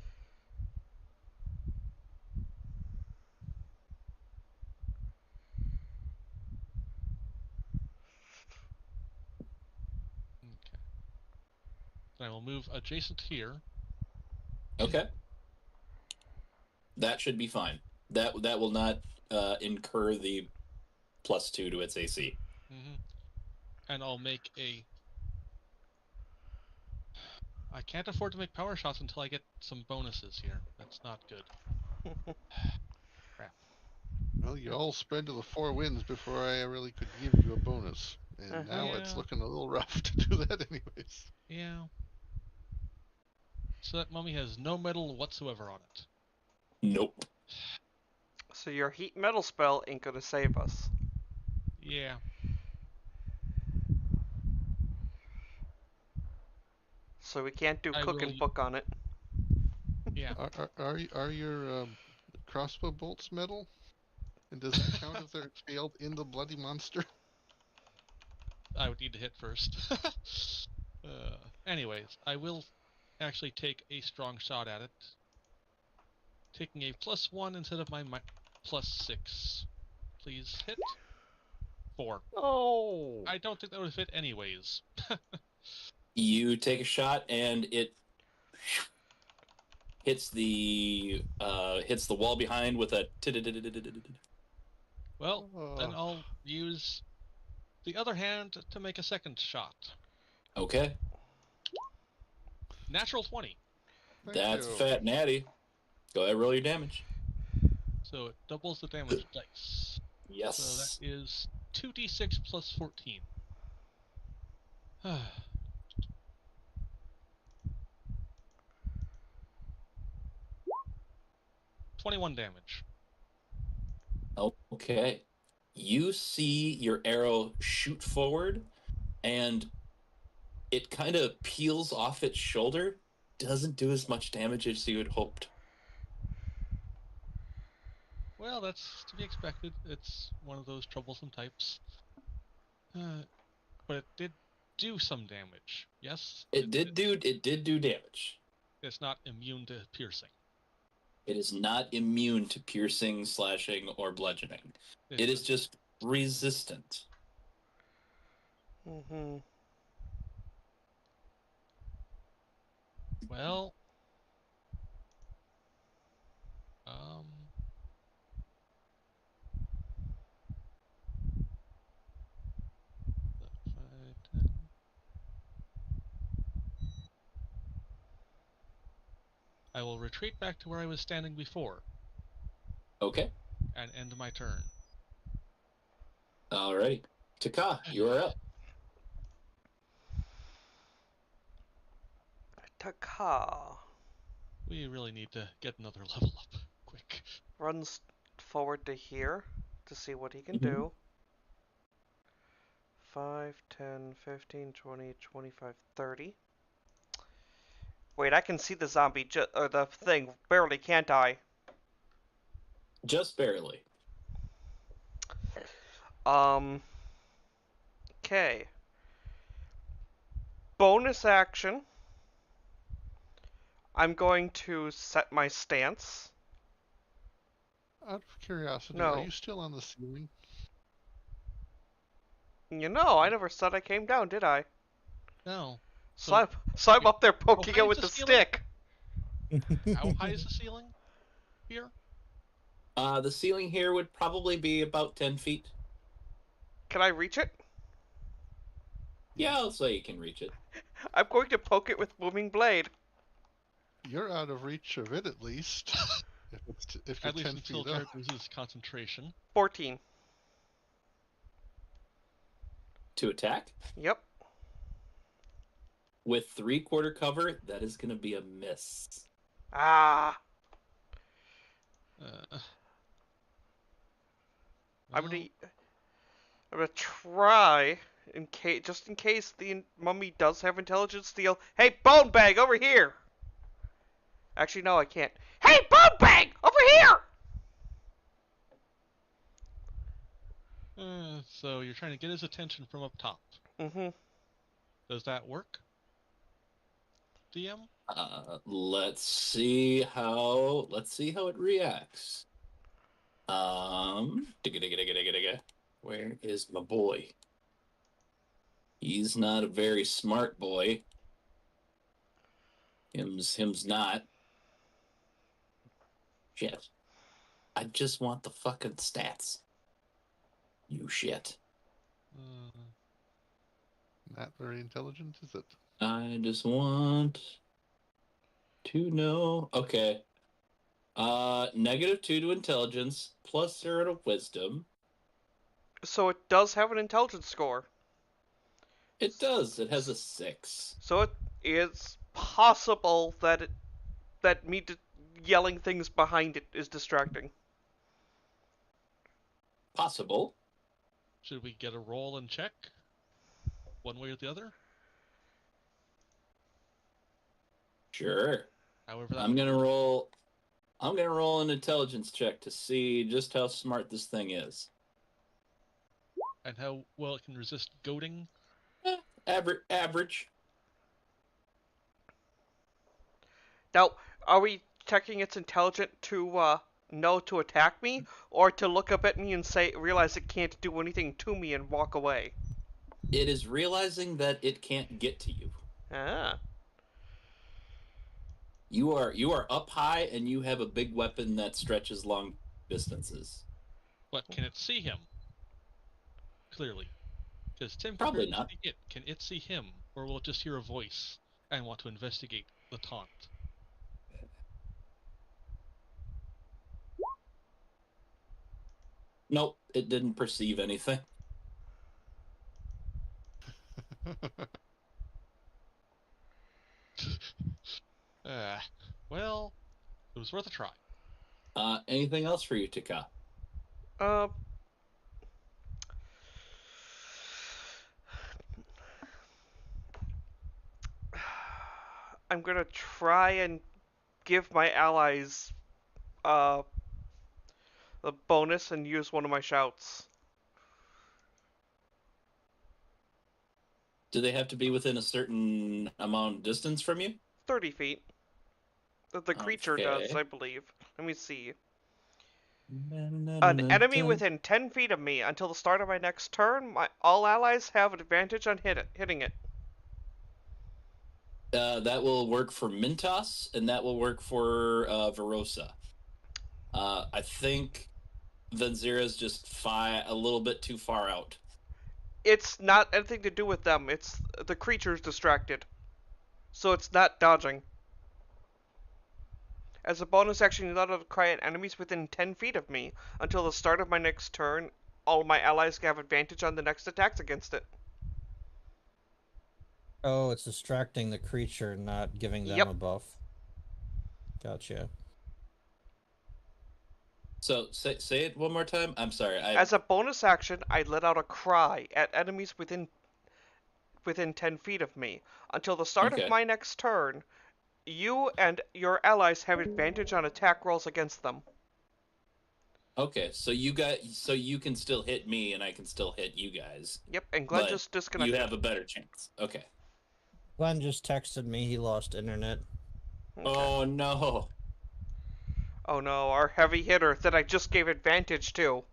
Okay. Then I will move adjacent here. Okay. That should be fine. That will not incur the +2 to its AC. Mm-hmm. And I'll make a... I can't afford to make power shots until I get some bonuses here. That's not good. Crap. Well, you all spread to the 4 winds before I really could give you a bonus. And now it's Yeah. looking a little rough to do that anyways. Yeah. So that mummy has no metal whatsoever on it. Nope. So your heat metal spell ain't gonna save us. Yeah. So we can't do I cook will- and book on it. Yeah. Are your crossbow bolts metal? And does it count if they're failed in the bloody monster? I would need to hit first. Anyways, I will actually take a strong shot at it. Taking a +1 instead of my +6. Please hit. 4. Oh! I don't think that would fit anyways. You take a shot and it hits the wall behind with a Well, then Oh. I'll use the other hand to make a second shot. Okay. Natural 20. Thank That's you. fat natty. Go ahead, roll your damage. So it doubles the damage dice. Yes. So that is 2d6 plus 14. 21 damage. Okay. You see your arrow shoot forward, and it kind of peels off its shoulder. Doesn't do as much damage as you had hoped. Well, that's to be expected. It's one of those troublesome types. But it did do some damage. Yes? It did do damage. It's not immune to piercing. It is not immune to piercing, slashing, or bludgeoning. It is just resistant. Mm-hmm. Well, five, 10. I will retreat back to where I was standing before Okay. and end my turn. Alrighty. Taka, you are up. Taka We really need to get another level up quick. runs forward to here to see what he can Mhm. do. 5, 10, 15, 20, 25, 30. Wait, I can see the zombie, or the thing, barely, can't I? Just barely. Okay. Bonus action. I'm going to set my stance. Out of curiosity, No. are you still on the ceiling? You know, I never said I came down, did I? No. So I'm up there poking high it is with the the ceiling? stick. How high is the ceiling here? The ceiling here would probably be about 10 feet. Can I reach it? Yeah, I'll say you can reach it. I'm going to poke it with booming blade. You're out of reach of it, at least. if you're At least 10 until feet up. Jared loses concentration. 14. To attack? Yep. With 3/4 cover, that is going to be a miss. Ah. I'm Well, gonna try just in case the mummy does have intelligence steal. Hey, bone bag, over here. Actually, no, I can't. Hey, bone bag, over here. so you're trying to get his attention from up top. Mm-hmm. Does that work? DM? Let's see how it reacts. Digga. Where is my boy? He's not a very smart boy. Him's not. Shit. I just want the fucking stats. You shit. Not very intelligent, is it? I just want to know. Okay. -2 to intelligence, +0 to wisdom. So it does have an intelligence score. It does. It has a 6. So it is possible that yelling things behind it is distracting. Possible. Should we get a roll and check? One way or the other? Sure. However, that I'm gonna roll an intelligence check to see just how smart this thing is. and how well it can resist goading. Average. Now, are we checking it's intelligent to know to attack me, or to look up at me and realize it can't do anything to me and walk away? It is realizing that it can't get to you. Ah. You are up high and you have a big weapon that stretches long distances. But can it see him? Clearly. Because Tim Probably compared not. to it. Can it see him? Or will it just hear a voice and want to investigate the taunt? Nope, it didn't perceive anything. Well, it was worth a try. Anything else for you, Tika? Uh, I'm gonna try and give my allies uh a bonus and use one of my shouts. Do they have to be within a certain amount of distance from you? 30 feet. The creature does, Okay. I believe. Let me see. An enemy Dun. within 10 feet of me until the start of my next turn. All allies have advantage on hitting it. That will work for Mintos, and that will work for Verosa. I think Venzira's just a little bit too far out. It's not anything to do with them. It's the creature's distracted. So it's not dodging. As a bonus action, you're not allowed to cry at enemies within 10 feet of me. Until the start of my next turn, all my allies have advantage on the next attacks against it. Oh, it's distracting the creature, not giving them Yep. a buff. Gotcha. So say it one more time. I'm sorry. As a bonus action, I let out a cry at enemies within 10 feet of me. Until the start of Okay. my next turn, you and your allies have advantage on attack rolls against them. Okay, so you can still hit me, and I can still hit you guys. Yep, and Glenn But just disconnected. You have a better chance. Okay. Glenn just texted me he lost internet. Okay. Oh no. Oh no, our heavy hitter that I just gave advantage to.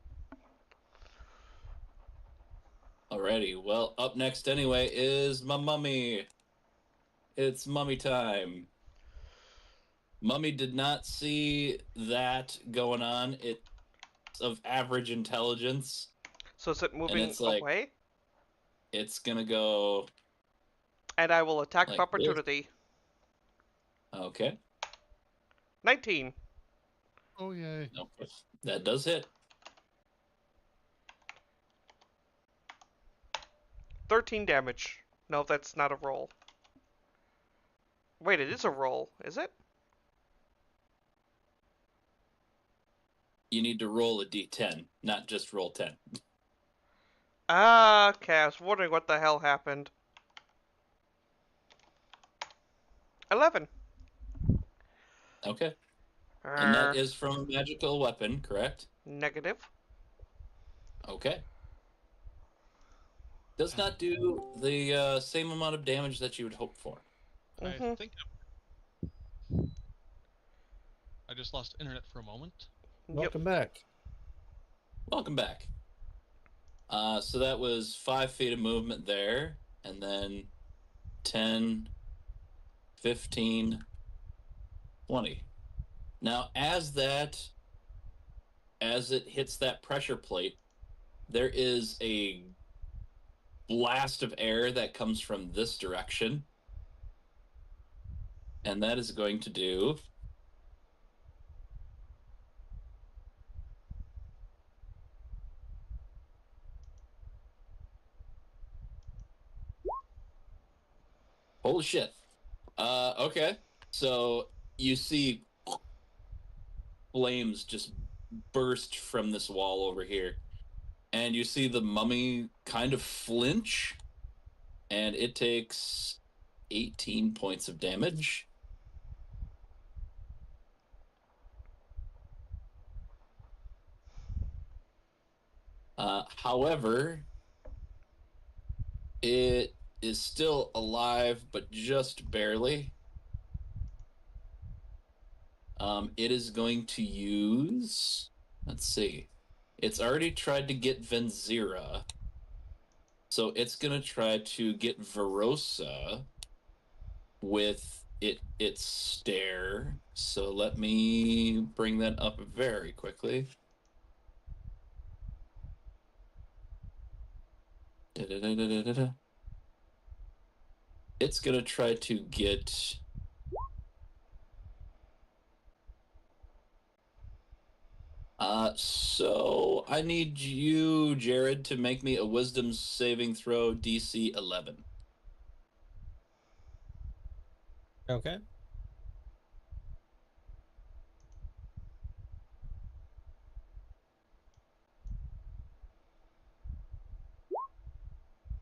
Alrighty. Well, up next anyway is my mummy. It's mummy time. Mummy did not see that going on. It's of average intelligence. So is it moving it's like- away? It's gonna go. And I will attack like of opportunity. Okay. 19. Oh, yay. No, that does hit. 13 damage. No, that's not a roll. Wait, it is a roll, is it? You need to roll a d10, not just roll 10. Ah, okay, I was wondering what the hell happened. 11. Okay. And that is from a magical weapon, correct? Negative. Okay. Does not do the same amount of damage that you would hope for. I Mhm. think I just lost internet for a moment. Welcome back. Welcome back. So that was 5 feet of movement there, and then 10, 15, 20. Now, as it hits that pressure plate, there is a blast of air that comes from this direction, and that is going to do holy shit. Okay. So you see flames just burst from this wall over here. And you see the mummy kind of flinch, and it takes 18 points of damage. However, it is still alive, but just barely. It is going to use, let's see, it's already tried to get Venzira, so it's going to try to get Verosa with its stare. So let me bring that up very quickly. Da-da-da-da-da-da. It's going to try to get... So I need you, Jared, to make me a wisdom saving throw DC 11. Okay.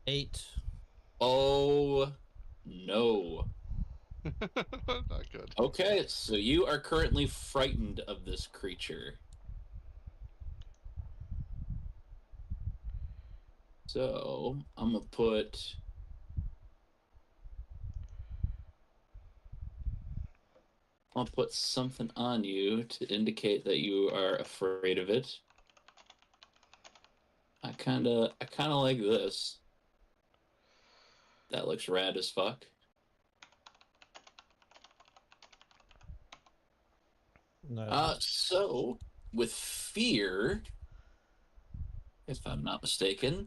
8. Oh, no. Not good. Okay, so you are currently frightened of this creature. So, I'm going to put... I'll put something on you to indicate that you are afraid of it. I kind of like this. That looks rad as fuck. No. So with fear, if I'm not mistaken,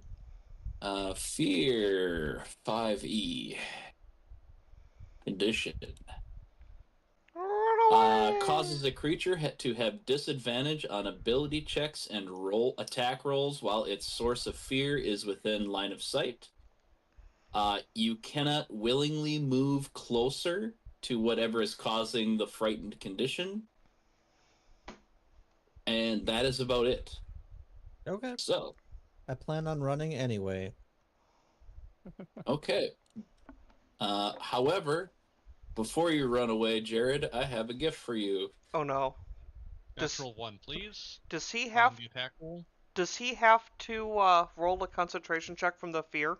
fear 5e condition. Causes a creature to have disadvantage on ability checks and attack rolls while its source of fear is within line of sight. You cannot willingly move closer to whatever is causing the frightened condition. And that is about it. Okay. So, I plan on running anyway. okay. However, before you run away, Jared, I have a gift for you. Oh no. Natural 1, please. Does he On have the attack roll. to roll a concentration check from the fear?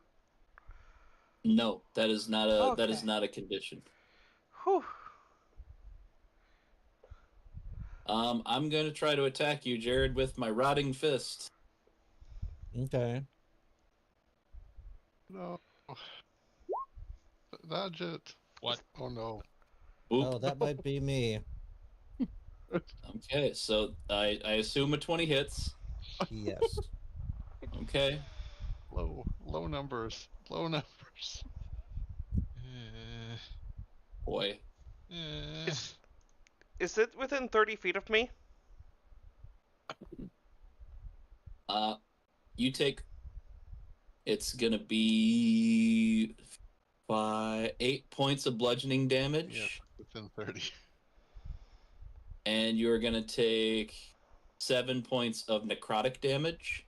No, that is not a that is Okay. not a condition. Whew. I'm going to try to attack you, Jared, with my rotting fist. Okay. No. Dodge it. What? Oh no. Oop. Oh, that might be me. Okay, so I assume a 20 hits. Yes. Okay. Low numbers. Low numbers. Boy. Is it within 30 feet of me? You take... It's gonna be... 8 points of bludgeoning damage. Yep, within 30. And you're gonna take 7 points of necrotic damage.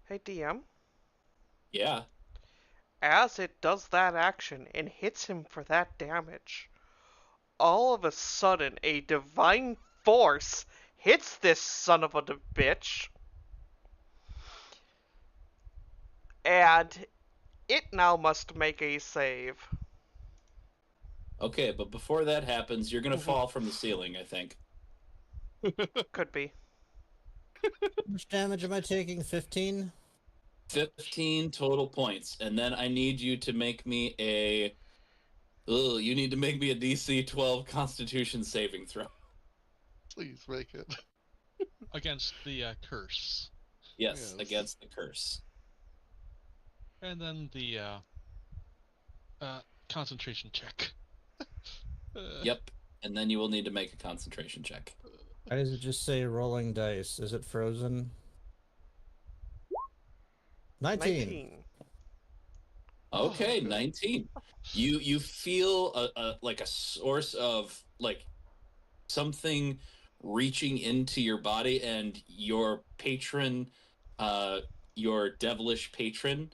Hey DM, Yeah. as it does that action and hits him for that damage, all of a sudden a divine force hits this son of a bitch, and it now must make a save. Okay, but before that happens, you're gonna fall from the ceiling, I think. Could be. How much damage am I taking? 15? 15 total points, and then I need you to make me a... you need to make me a DC 12 Constitution saving throw. Please make it. Against the curse. Yes, Yes. against the curse. And then the concentration check. Yep, and then you will need to make a concentration check. Why does it just say rolling dice? Is it frozen? 19. Okay, good. 19. You feel like a source of like something reaching into your body, and your patron, your devilish patron,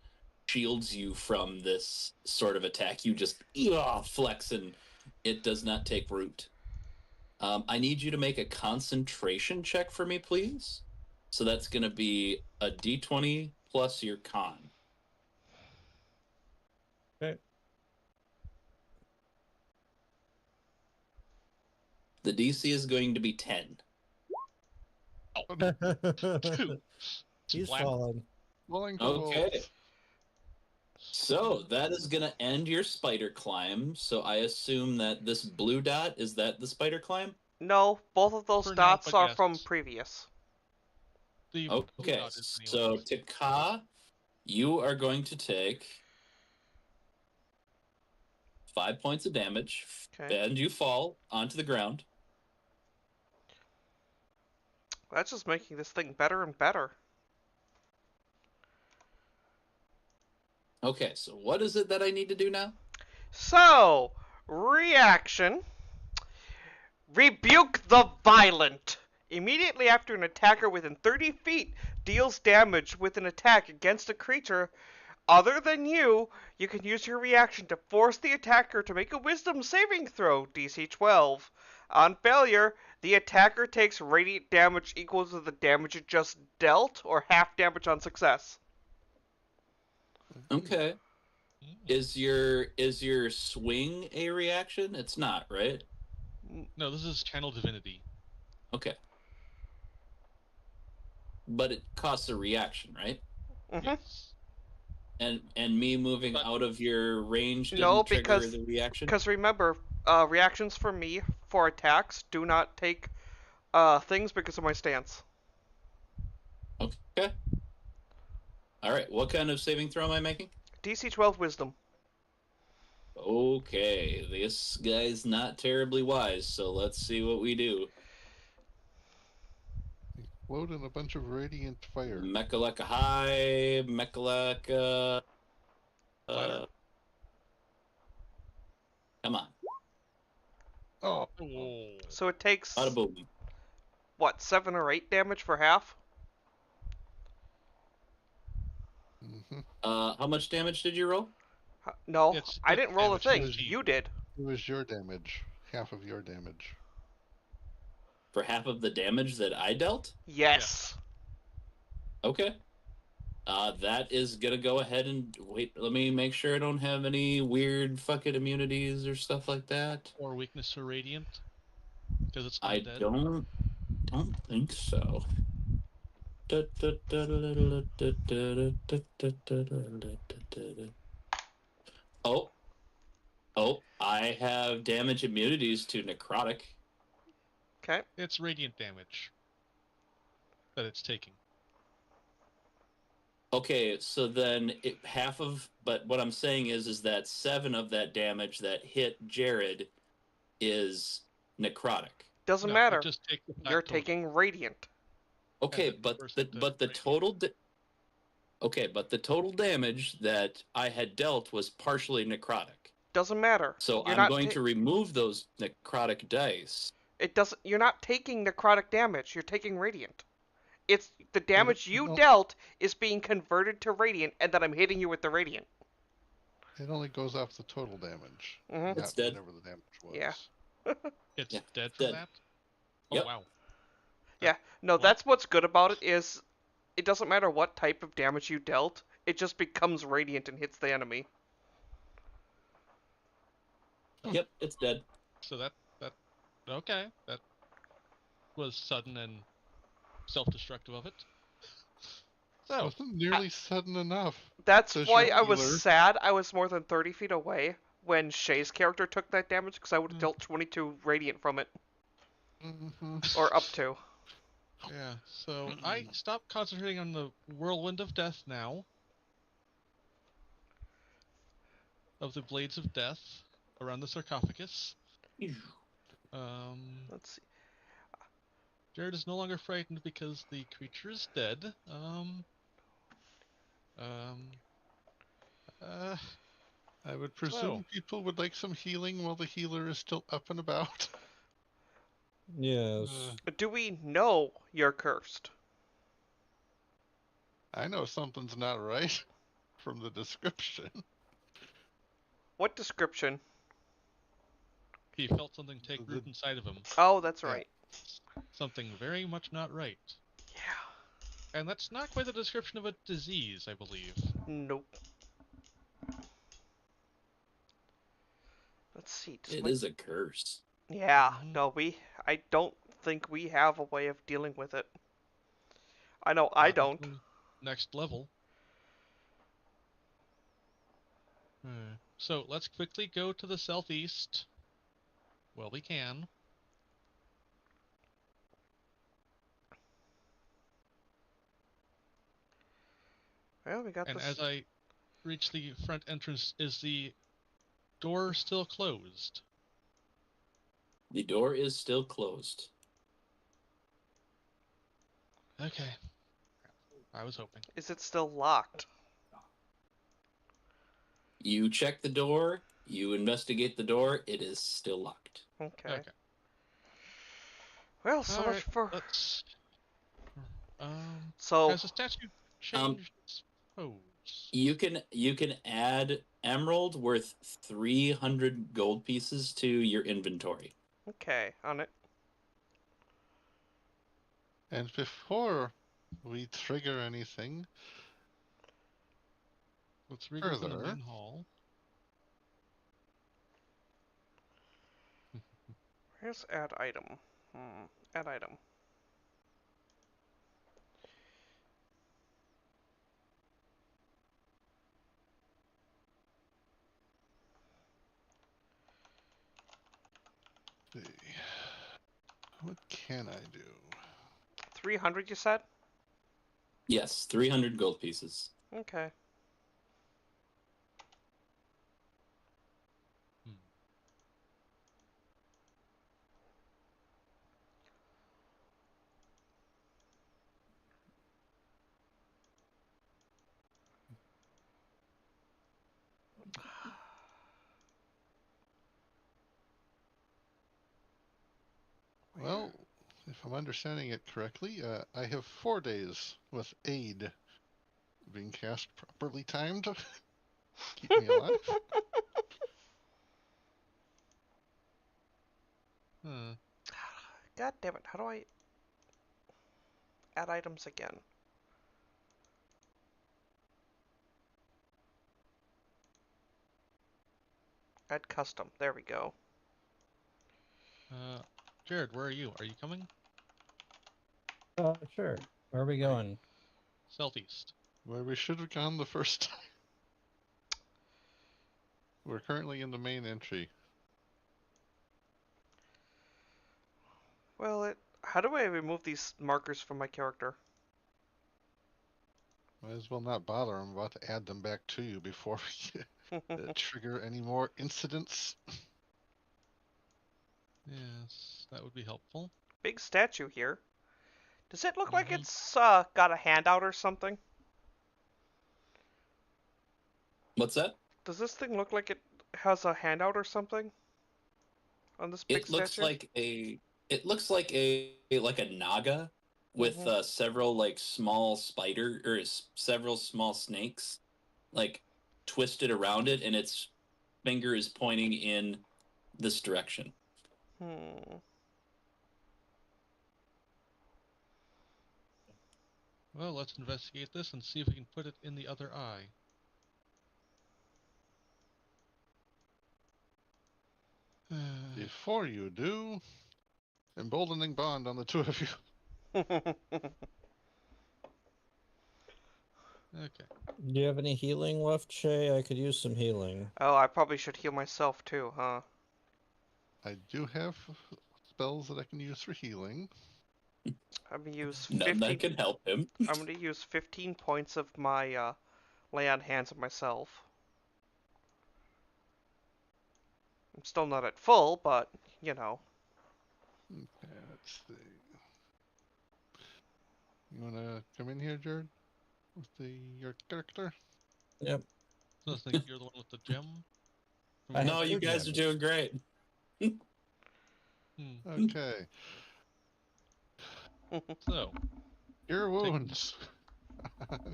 shields you from this sort of attack. You just flex, and it does not take root. I need you to make a concentration check for me, please. So that's going to be a d20 plus your con. Okay. The DC is going to be 10. He's Splat. fallen. Rolling Okay. bolts. So that is going to end your spider climb. So I assume that this blue dot, is that the spider climb? No, both of those For now, dots but are yes. from previous. The blue Okay, dot is the so only- to Ka, you are going to take 5 points of damage, Okay. and you fall onto the ground. That's just making this thing better and better. Okay, so what is it that I need to do now? So, reaction. Rebuke the Violent. Immediately after an attacker within 30 feet deals damage with an attack against a creature Other than you can use your reaction to force the attacker to make a wisdom saving throw, DC 12. On failure, the attacker takes radiant damage equal to the damage it just dealt, or half damage on success. Okay. Mm. Is your swing a reaction? It's not, right? No, this is Channel Divinity. Okay. But it costs a reaction, right? Mm-hmm. Yes. And me moving But- out of your range didn't No, trigger because the reaction? remember, reactions for me for attacks do not take things because of my stance. Okay. All right. What kind of saving throw am I making? DC 12 Wisdom. Okay, this guy's not terribly wise, so let's see what we do. Explode in a bunch of radiant fire. Mechaleka high, Mechaleka. Ladder. Come on. Oh, Oh. So it takes, Bada boom. what, 7 or 8 damage for half? hmm How much damage did you roll? No, It's I didn't roll a damage thing. to You did. it was your damage. Half of your damage. For half of the damage that I dealt? Yes. Okay. That is gonna go ahead and wait. Let me make sure I don't have any weird fucking immunities or stuff like that. Or weakness to radiant. Because it's I undead. don't think so. Oh, I have damage immunities to necrotic. Okay. It's radiant damage that it's taking. Okay, so then but what I'm saying is that 7 of that damage that hit Jared is necrotic. Doesn't No, matter. You just take the flat You're total. taking radiant. Okay, the but 2% the of but the radiant. total okay, but the total damage that I had dealt was partially necrotic. Doesn't matter. So You're I'm not going to remove those necrotic dice. It doesn't. You're not taking necrotic damage. You're taking radiant. It's the damage you no. dealt is being converted to radiant, and then I'm hitting you with the radiant. It only goes off the total damage. Mhm. Not It's dead. whatever the damage was. Yeah. It's Yeah, dead it's from dead. that? Yep. Oh, wow. Yeah. No, What? that's what's good about it is, it doesn't matter what type of damage you dealt. It just becomes radiant and hits the enemy. Yep, it's dead. So that okay. That was sudden and self-destructive of it. So, Wasn't nearly sudden enough. That's Says why your I was healer. sad I was more than 30 feet away when Shay's character took that damage, because I would have dealt 22 radiant from it, hmm or up to. yeah. So I stopped concentrating on the whirlwind of death now. Of the blades of death around the sarcophagus. Let's see. Jared is no longer frightened because the creature is dead. I would presume So- people would like some healing while the healer is still up and about. Yes. Do we know you're cursed? I know something's not right from the description. What description? He felt something take The- root inside of him. Oh, that's Yeah. right. Something very much not right. Yeah. And that's not quite the description of a disease, I believe. Nope. Let's see. Does It my- is a curse. Yeah. Mhm. No, I don't think we have a way of dealing with it. I know I Not don't. until Next level. So let's quickly go to the southeast. Well, we can. Well, we got And this. as I reach the front entrance, is the door still closed? The door is still closed. Okay. I was hoping. Is it still locked? You check the door, you investigate the door, it is still locked. Okay. Okay. Well, so much Alright, for. let's. So Has the statue changed its pose? You can add emerald worth 300 gold pieces to your inventory. Okay, on it. And before we trigger anything Let's regroup in the further, main hall. Where's add item? Add item. let's see. What can I do? 300, you said? Yes, 300 gold pieces. Okay. Well, if I'm understanding it correctly, I have 4 days with aid being cast properly timed. Keep me alive. God damn it, how do I add items again? Add custom, there we go. Jared, where are you? Are you coming? Sure. Where are we going? Southeast. Where we should have gone the first time. We're currently in the main entry. Well, how do I remove these markers from my character? Might as well not bother. I'm about to add them back to you before we trigger any more incidents. Yes, that would be helpful. Big statue here. Does it look like it's got a handout or something? What's that? Does this thing look like it has a handout or something? On this big It looks statue? like a naga with several like small spider or several small snakes like twisted around it, and its finger is pointing in this direction. Well, let's investigate this and see if we can put it in the other eye. Before you do, emboldening bond on the two of you. Okay. Do you have any healing left, Shay? I could use some healing. Oh, I probably should heal myself too, huh? I do have spells that I can use for healing. I'm gonna use None that can help him. I'm gonna use 15 points of my lay on hands of myself. I'm still not at full, but you know. Okay, let's see. You wanna come in here, Jared? With your character? Yep. So I think you're the one with the gem? No, you guys are doing great. Okay. So, Your wounds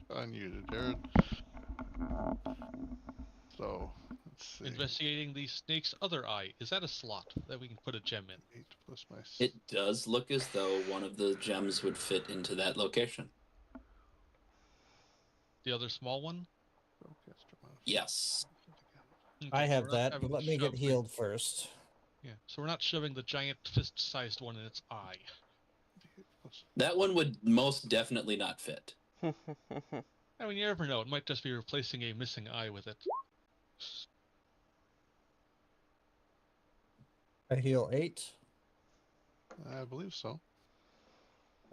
on you, Jared. So, let's see. investigating the snake's other eye. Is that a slot that we can put a gem in? 8 plus my... It does look as though one of the gems would fit into that location. The other small one? Yes. Okay, I so have we're not that, having but let to me get shove healed first. Yeah, so we're not shoving the giant fist-sized one in its eye. That one would most definitely not fit. I mean, you never know. It might just be replacing a missing eye with it. I heal 8. I believe so.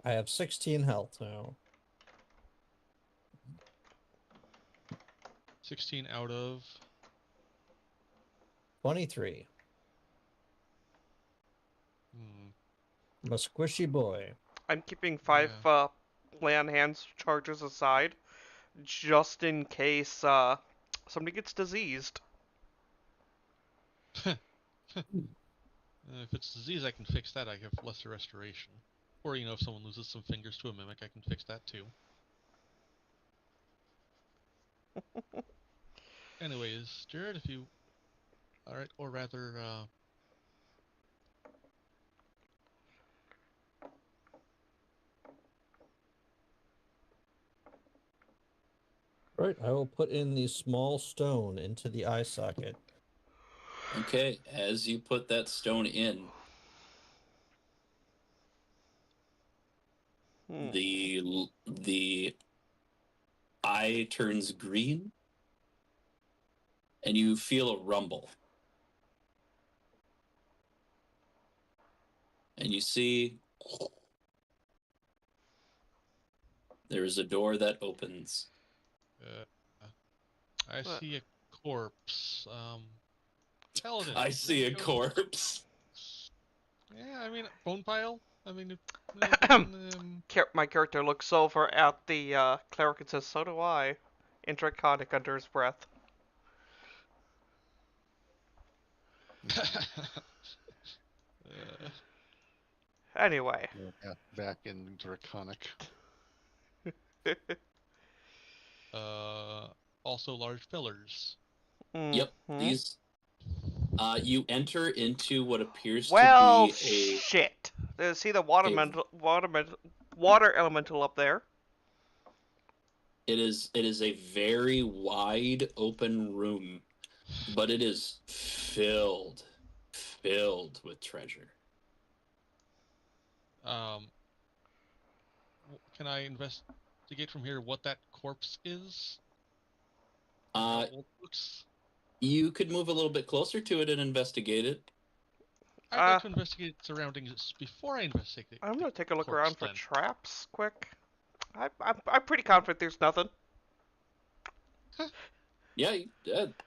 I have 16 health now. 16 out of... 23. Hmm. I'm a squishy boy. I'm keeping 5 lay on hands charges aside, just in case somebody gets diseased. If it's disease, I can fix that. I have lesser restoration. Or, you know, if someone loses some fingers to a mimic, I can fix that too. Anyways, Jared, if you, all right, or rather, Right, I will put in the small stone into the eye socket. Okay, as you put that stone in, the eye turns green, and you feel a rumble. And you see there is a door that opens. I What? see a corpse. Paladin. I see a go- corpse. Yeah, I mean, bone pile. I mean, My character looks over at the cleric and says, "So do I." In Draconic under his breath. Anyway. Yeah, back in Draconic. Also large pillars. Yep, Mhm. these. You enter into what appears Well, to be shit. See the water elemental up there? it is a very wide open room, but it is filled with treasure. Can I investigate from here what that corpse is? Uh, How old it looks? You could move a little bit closer to it and investigate it. I'd like to investigate its surroundings before I investigate. I'm gonna take a look corpse around for then. traps quick. I'm pretty confident there's nothing. Yeah,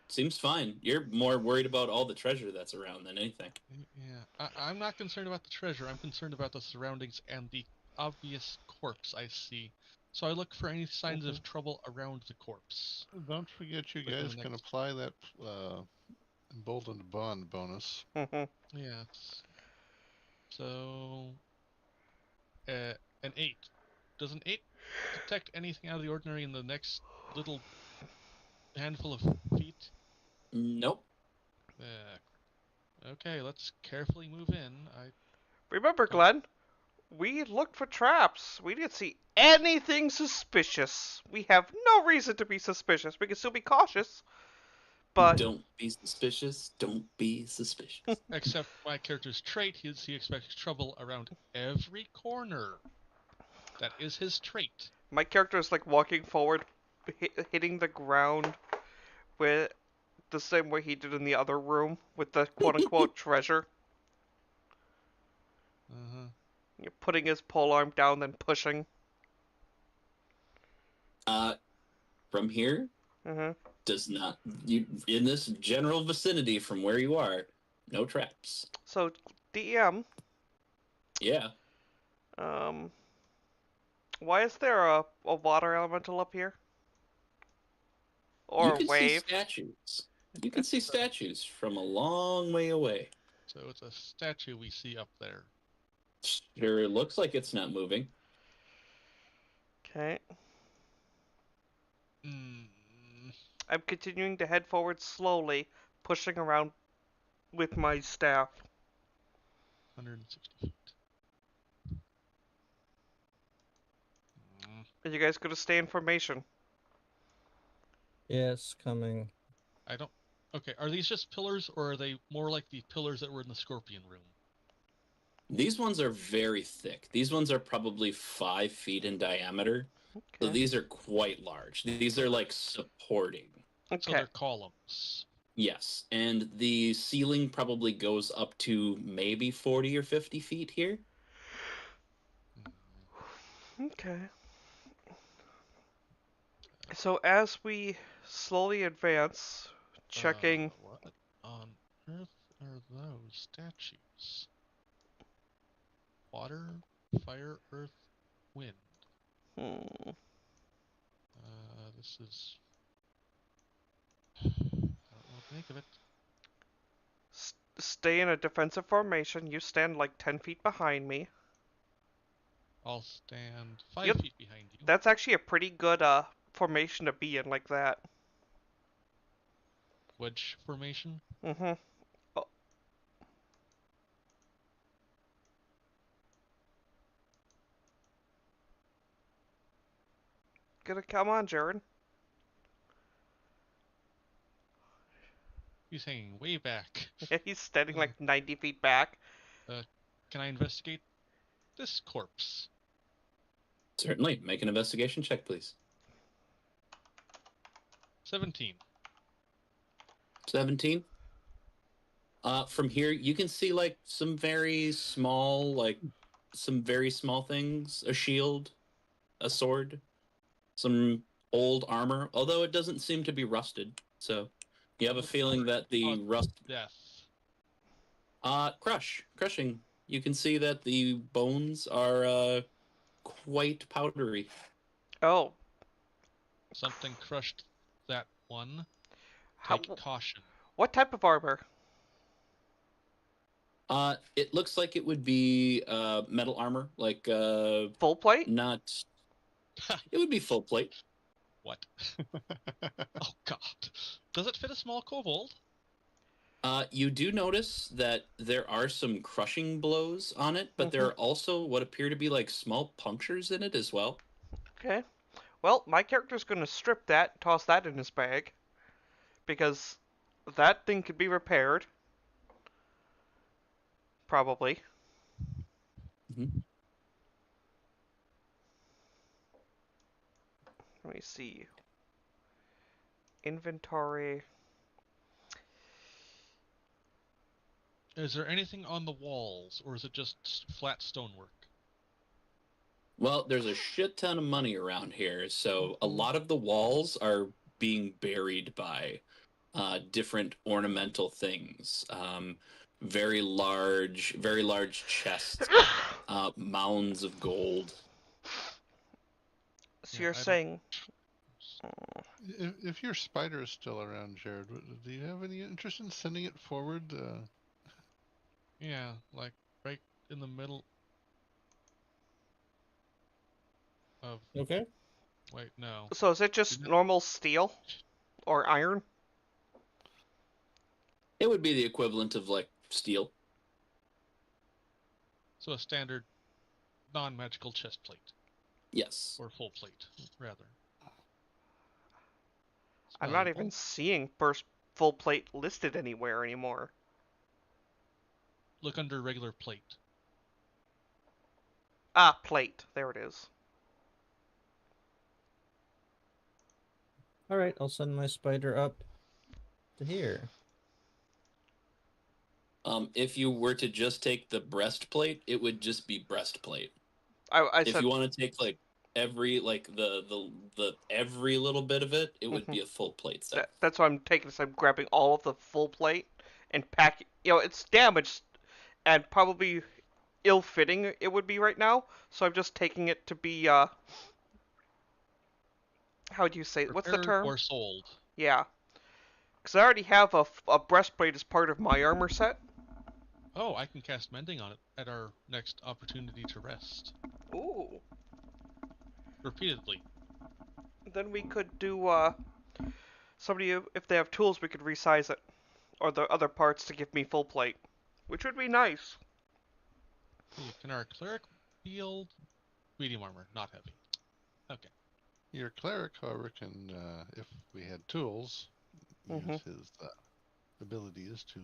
seems fine. You're more worried about all the treasure that's around than anything. Yeah, I'm not concerned about the treasure. I'm concerned about the surroundings and the obvious corpse I see. So I look for any signs of trouble around the corpse. Don't forget, you Within guys the can next- apply that emboldened bond bonus. Yes. So, an 8. Does an 8 detect anything out of the ordinary in the next little handful of feet? Nope. Okay, let's carefully move in. Remember, Glenn, we looked for traps. We didn't see anything suspicious. We have no reason to be suspicious. We can still be cautious. But Don't be suspicious. Don't be suspicious. Except my character's trait, he expects trouble around every corner. That is his trait. my character is like walking forward, hitting the ground with the same way he did in the other room with the quote-unquote treasure. You're putting his polearm down, then pushing. From here, does not you in this general vicinity from where you are, no traps. So, DM. Yeah. Why is there a water elemental up here? Or you can wave? see statues. You can see statues from a long way away. So it's a statue we see up there. Sure looks like it's not moving. Okay. I'm continuing to head forward slowly, pushing around with my staff. 160 feet. Are you guys gonna stay in formation? Yes, coming. I don't... Okay, are these just pillars, or are they more like the pillars that were in the Scorpion room? These ones are very thick. These ones are probably 5 feet in diameter. Okay. So these are quite large. These are like supporting. So Okay. they're columns. Yes, and the ceiling probably goes up to maybe 40 or 50 feet here. Okay. So as we slowly advance, checking... What on earth are those statues? Water, fire, earth, wind. This is... I don't know what to make of it. Stay in a defensive formation. You stand like 10 feet behind me. I'll stand 5 Yep. feet behind you. That's actually a pretty good formation to be in like that. wedge formation. Mm-hmm. Oh, gonna come on, Jared. He's hanging way back. Yeah, he's standing like 90 feet back. Can I investigate this corpse? Certainly. Make an investigation check, please. 17. 17. From here, you can see like some very small things: a shield, a sword, some old armor. Although it doesn't seem to be rusted, so you have a feeling that the rust. Death. Crushing. You can see that the bones are quite powdery. Oh, Something crushed that one. how, Take caution. what type of armor? It looks like it would be metal armor, like Full plate? not. It would be full plate. What? Oh god. Does it fit a small kobold? You do notice that there are some crushing blows on it, but there are also what appear to be like small punctures in it as well. Okay. Well, my character's gonna strip that, toss that in his bag. Because that thing could be repaired. Probably. Mm-hmm. Let me see. Inventory. Is there anything on the walls, or is it just flat stonework? Well, there's a shit ton of money around here, so a lot of the walls are being buried by different ornamental things. Very large chests, mounds of gold. So Yeah, you're I don't- saying... If your spider is still around, Jared, do you have any interest in sending it forward? Yeah, like right in the middle of. Okay. Wait, no. So is it just normal steel? Or iron? It would be the equivalent of like steel. So a standard non-magical chest plate. Yes. Or full plate, rather. It's I'm not valuable. even seeing burst full plate listed anywhere anymore. Look under regular plate. Ah, plate. There it is. All right, I'll send my spider up to here. If you were to just take the breastplate, it would just be breastplate. I If said... you want to take like every the every little bit of it, it would be a full plate set. That's what I'm taking. So I'm grabbing all of the full plate and packing. You know, it's damaged and probably ill-fitting. It would be right now. So I'm just taking it to be. How would you say? What's the Repaired term? or sold. Yeah. Because I already have a breastplate as part of my armor set. Oh, I can cast mending on it at our next opportunity to rest. Ooh. Repeatedly. Then we could do. Somebody, if they have tools, we could resize it, or the other parts to give me full plate, which would be nice. Can our cleric wield medium armor, not heavy? Okay. Your cleric, however, can, if we had tools, use his abilities to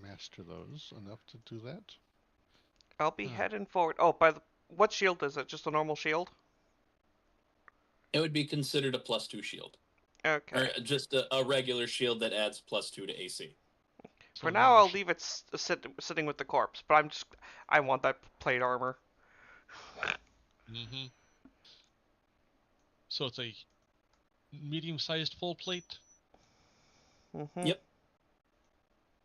master those enough to do that. I'll be heading forward. Oh, what shield is it? Just a normal shield? It would be considered a +2 shield. Okay. Or just a regular shield that adds +2 to AC. For now, I'll leave it sitting with the corpse, but I want that plate armor. Mm-hmm. So it's a medium-sized full plate? Yep.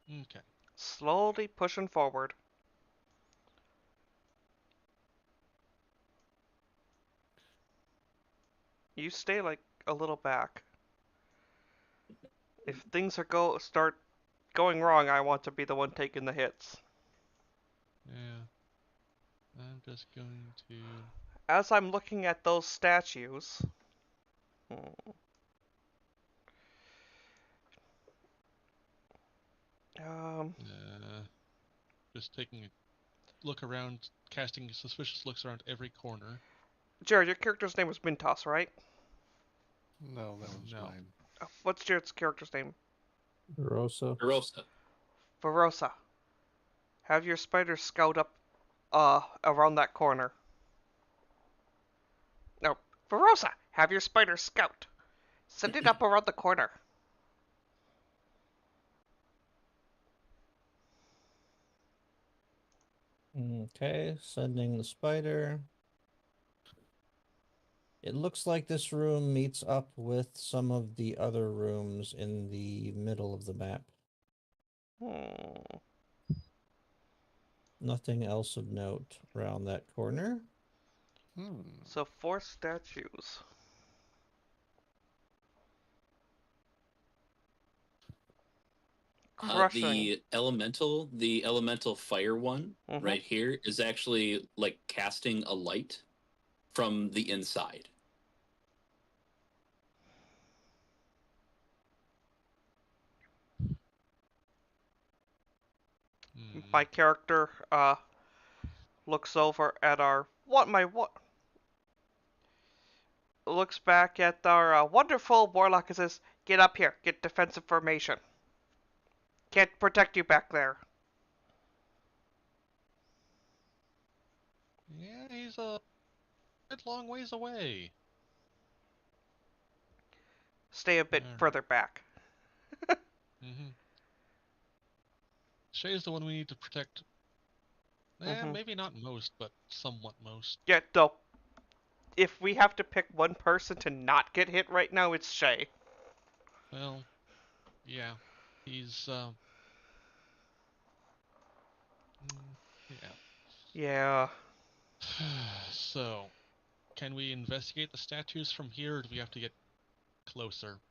Okay. Slowly pushing forward. You stay like a little back. If things start going wrong, I want to be the one taking the hits. Yeah. I'm just going to... As I'm looking at those statues... Just taking a look around, casting suspicious looks around every corner. Jared, your character's name was Mintos, right? No, that was No. mine. What's Jared's character's name? Rosa. Barossa. Verosa. Have your spider scout up, around that corner. No, Verosa, have your spider scout. Send it up around the corner. Okay, sending the spider. It looks like this room meets up with some of the other rooms in the middle of the map. Hmm. Nothing else of note around that corner. So 4 statues. Crushing. The elemental fire one Mhm. right here is actually like casting a light from the inside. My character looks over at our looks back at our wonderful warlock and says, "Get up here. Get defensive formation. Can't protect you back there." Yeah, he's a good long ways away. Stay a bit Alright. further back. Shay's the one we need to protect. Mhm. Maybe not most, but somewhat most. Yeah, though. If we have to pick one person to not get hit right now, it's Shay. Well, yeah, he's yeah. Yeah. So, can we investigate the statues from here, or do we have to get closer?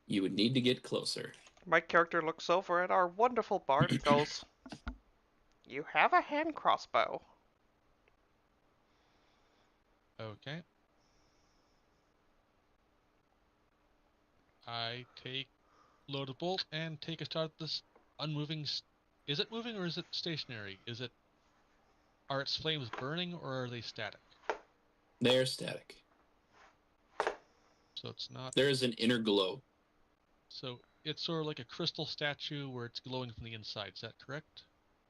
You would need to get closer. My character looks over at our wonderful bard and goes, "You have a hand crossbow." Okay. I load a bolt and take a shot at this unmoving. Is it moving or is it stationary? Are its flames burning or are they static? They're static. So it's not. There is an inner glow. So it's sort of like a crystal statue where it's glowing from the inside. Is that correct?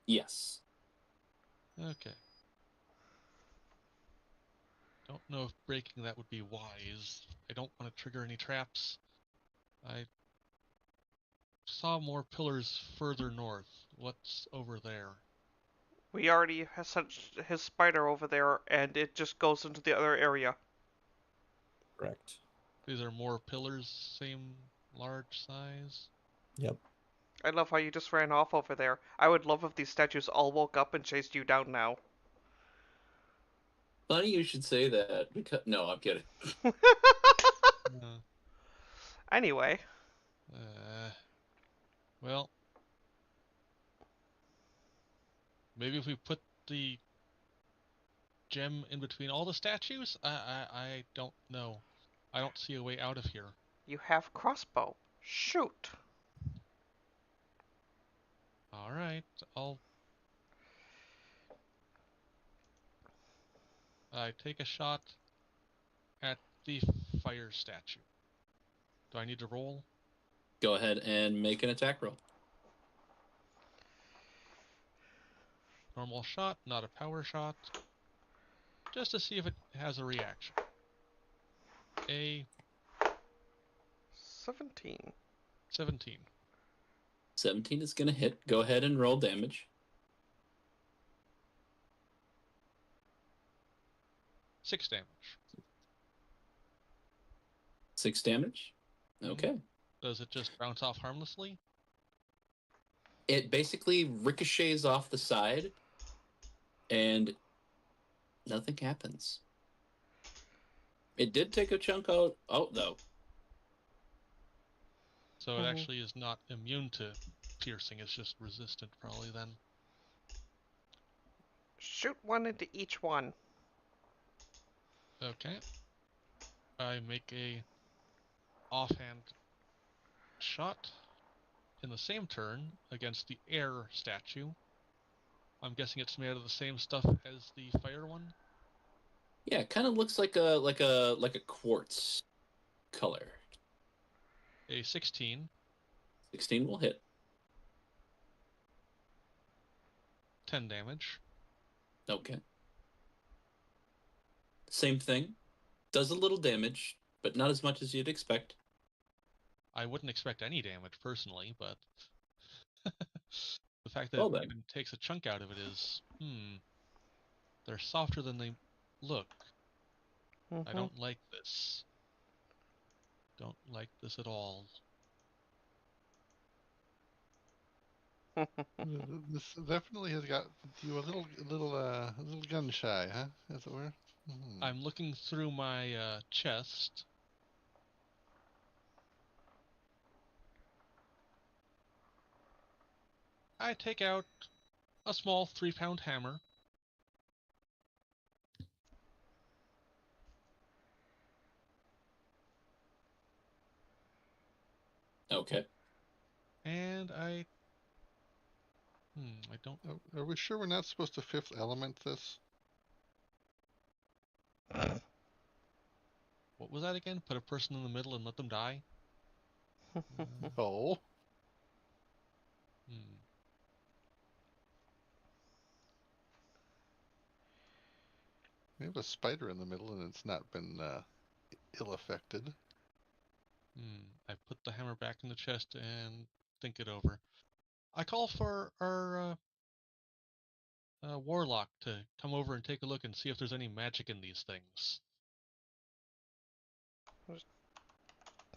Yes. Okay. Don't know if breaking that would be wise. I don't want to trigger any traps. I saw more pillars further north. What's over there? We already have sent his spider over there, and it just goes into the other area. Correct. These are more pillars, same large size? Yep. I love how you just ran off over there. I would love if these statues all woke up and chased you down now. Funny you should say that. Because no, I'm kidding. Anyway. Well, maybe if we put the gem in between all the statues? I don't know. I don't see a way out of here. You have crossbow. Shoot. Alright, I take a shot at the fire statue. Do I need to roll? Go ahead and make an attack roll. Normal shot, not a power shot. Just to see if it has a reaction. 17. 17. 17 is going to hit. Go ahead and roll damage. 6 damage. 6 damage? Okay. Does it just bounce off harmlessly? It basically ricochets off the side, and nothing happens. It did take a chunk out, though. So it actually is not immune to piercing, it's just resistant probably then. Shoot one into each one. Okay. I make a offhand shot. in the same turn against the air statue. I'm guessing it's made out of the same stuff as the fire one. Yeah, it kind of looks like a quartz color. A 16, 16 will hit. 10 damage. Okay. Same thing. Does a little damage, but not as much as you'd expect. I wouldn't expect any damage personally, but the fact that Well it then. even takes a chunk out of it is, they're softer than they look. I don't like this. Don't like this at all. This definitely has got you a little gun shy, huh? As it were. I'm looking through my chest. I take out a small 3-pound hammer. Okay. And I don't. Are we sure we're not supposed to fifth element this? What was that again? Put a person in the middle and let them die? Oh. We have a spider in the middle and it's not been ill-affected. I put the hammer back in the chest and think it over. I call for our warlock to come over and take a look and see if there's any magic in these things.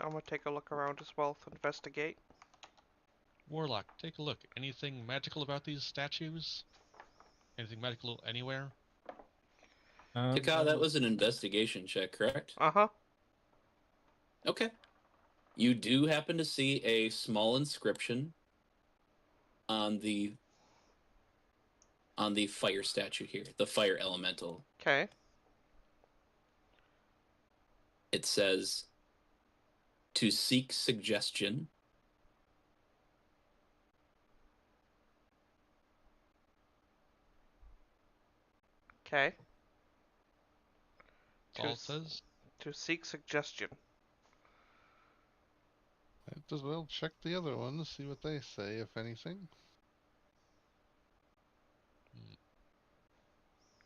I'm gonna take a look around as well to investigate. Warlock, take a look. Anything magical about these statues? Anything magical anywhere? Taka, that was an investigation check, correct? Uh-huh. Okay. You do happen to see a small inscription on the fire statue here, the fire elemental. Okay. It says, "To seek suggestion." Okay. That's all it says. To seek suggestion. Might as well check the other ones, see what they say, if anything.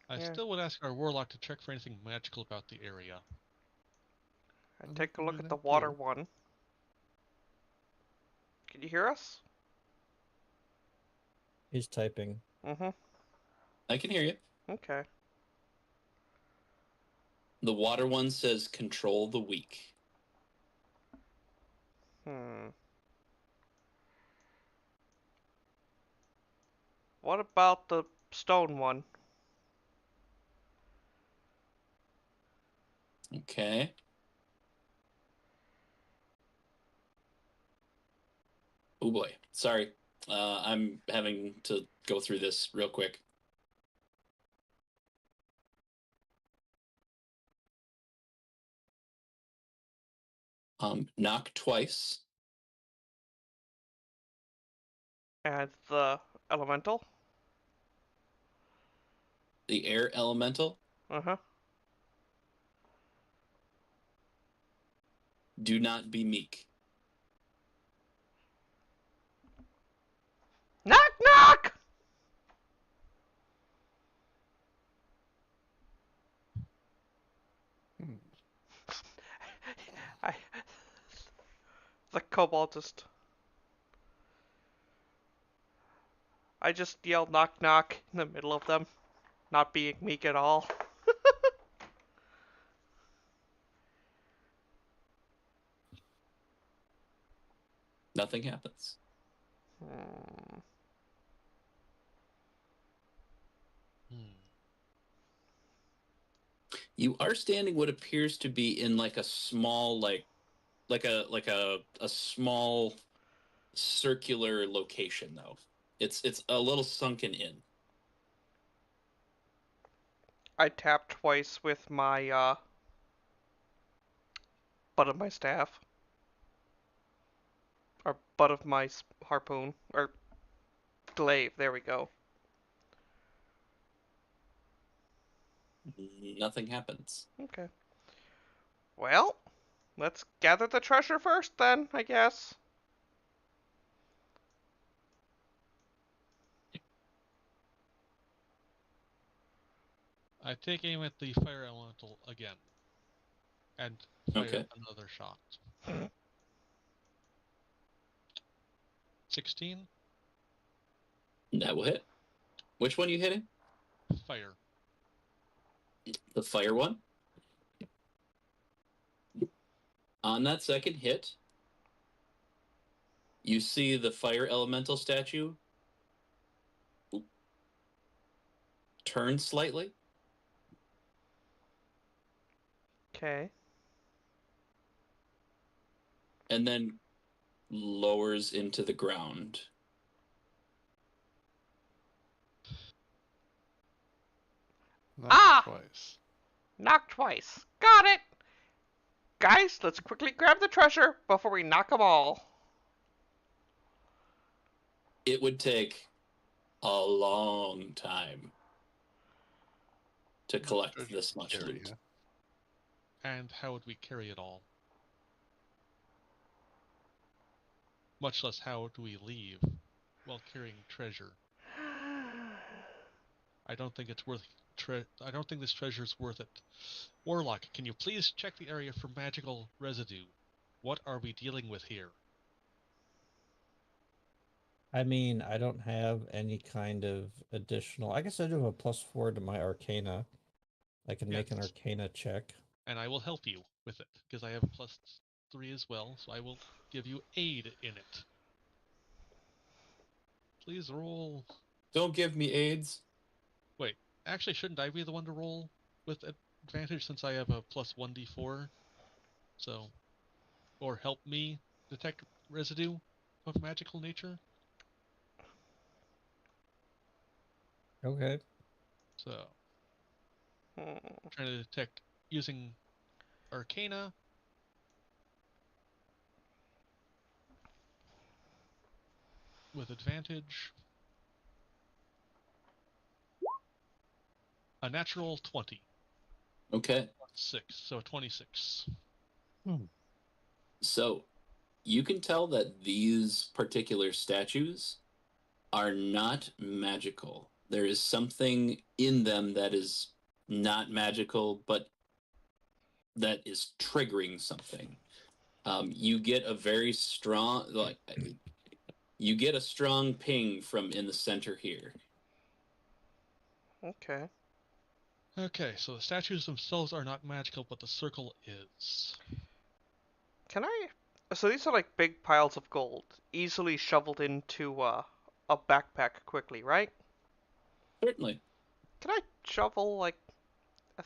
I Yeah. still would ask our warlock to check for anything magical about the area. I I'll take a do look at the that water too. one. Can you hear us? He's typing. Mm-hmm. I can hear you. Okay. The water one says, "Control the weak." What about the stone one? Okay. Oh boy. Sorry. I'm having to go through this real quick. Knock twice. And the elemental? The air elemental. Uh-huh. Do not be meek. Knock knock! The kobold just... I just yelled knock knock in the middle of them, not being meek at all. Nothing happens. You are standing what appears to be in like a small, like a small circular location, though. It's a little sunken in. I tapped twice with my butt of my staff. Or butt of my harpoon. Or glaive, there we go. Nothing happens. Okay. Well, let's gather the treasure first then, I guess. I take aim at the fire elemental again. And fire Okay. another shot. 16? That will hit. Which one are you hitting? Fire. The fire one. On that second hit, you see the fire elemental statue turn slightly, Okay. and then lowers into the ground. Not twice. Knock twice. Got it! Guys, let's quickly grab the treasure before we knock them all. It would take a long time to collect Treasure this much area. loot. And how would we carry it all? Much less how do we leave while carrying treasure? I don't think it's worth I don't think this treasure's worth it. Warlock, can you please check the area for magical residue? What are we dealing with here? I mean, I don't have any kind of additional. I guess I do have a +4 to my Arcana. I can make an Yes. Arcana check. And I will help you with it, because I have a +3 as well, so I will give you aid in it. Please roll. Don't give me AIDS. Wait, actually, shouldn't I be the one to roll with advantage since I have a +1d4? So, or help me detect residue of magical nature? Okay. So, trying to detect using Arcana. With advantage. A natural 20. Okay. 6, so 26. So you can tell that these particular statues are not magical. There is something in them that is not magical, but that is triggering something. You get a very strong, you get a strong ping from in the center here. Okay. Okay, so the statues themselves are not magical, but the circle is. Can I... So these are like big piles of gold, easily shoveled into a backpack quickly, right? Certainly. Can I shovel like a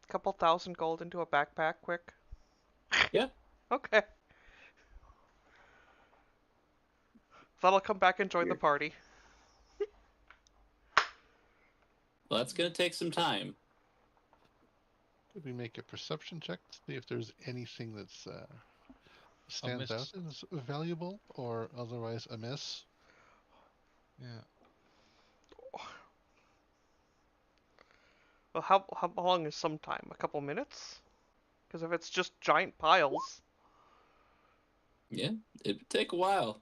couple thousand gold into a backpack quick? Yeah. Okay. Then I'll come back and join the party. Well, that's going to take some time. Could we make a perception check to see if there's anything that's stands out Amiss. as valuable or otherwise amiss? Yeah. Well, how long is some time? A couple minutes? Because if it's just giant piles, Yeah, it would take a while.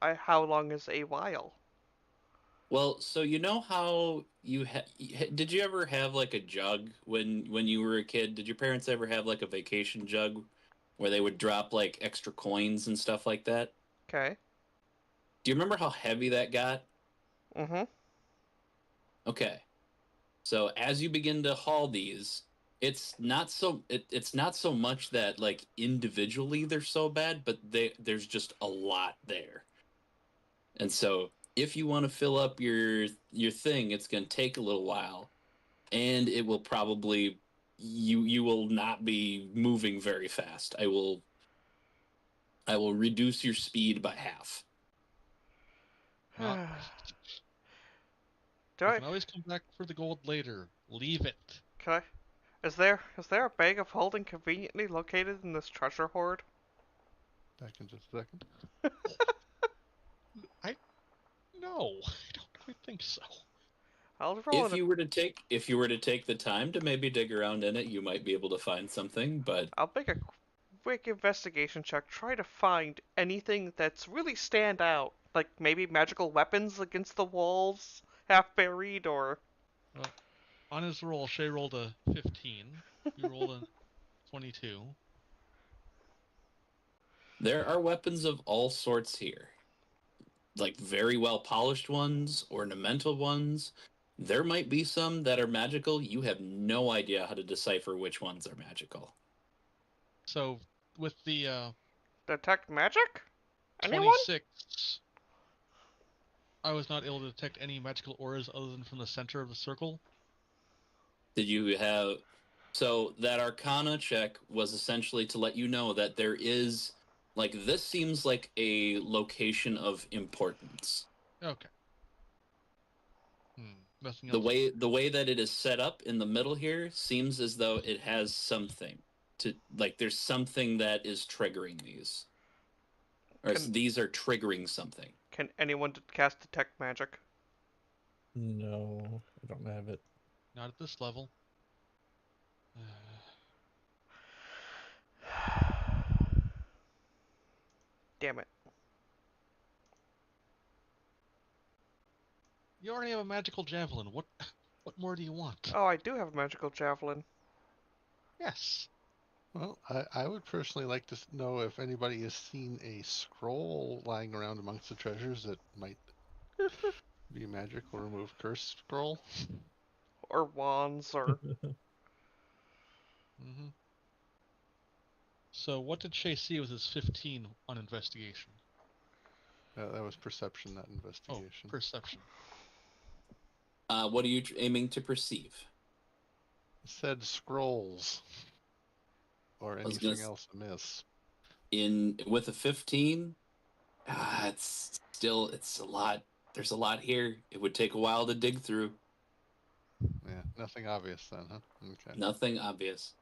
how long is a while? Well, so you know how did you ever have like a jug when you were a kid? Did your parents ever have like a vacation jug where they would drop like extra coins and stuff like that? Okay. Do you remember how heavy that got? Mm-hmm. Okay. So as you begin to haul these, it's not so much that like individually they're so bad, but there's just a lot there. And so if you want to fill up your thing, it's going to take a little while, and it will probably you will not be moving very fast. I will reduce your speed by half. Well, Do you I? can always come back for the gold later. Leave it. Can I? Is there a bag of holding conveniently located in this treasure hoard? back in just a second. No, I don't quite think so. I'll roll If you were to take the time to maybe dig around in it, you might be able to find something. But I'll make a quick investigation check. Try to find anything that's really stand out. Like maybe magical weapons against the walls, half buried, or... On his roll, Shay rolled a 15. You rolled a 22. there are weapons of all sorts here, like very well polished ones, ornamental ones. There might be some that are magical. You have no idea how to decipher which ones are magical. So with the Detect magic? Anyone? 26, I was not able to detect any magical auras other than from the center of the circle. Did you have... So that Arcana check was essentially to let you know that there is... Like, this seems like a location of importance. Okay. Nothing else. The way that it is set up in the middle here seems as though it has something to... Like, there's something that is triggering these. Or these are triggering something. Can anyone cast detect magic? No, I don't have it. Not at this level. Damn it. You already have a magical javelin. What more do you want? Oh, I do have a magical javelin. Yes. Well, I would personally like to know if anybody has seen a scroll lying around amongst the treasures that might be magic or remove curse scroll. Or wands, or... Mm-hmm. So what did Shay see with his 15 on investigation? That was perception, not investigation. Oh, perception. What are you aiming to perceive? Said scrolls. Or anything else amiss. With a 15, it's a lot. There's a lot here. It would take a while to dig through. Yeah, nothing obvious then, huh? Okay. Nothing obvious.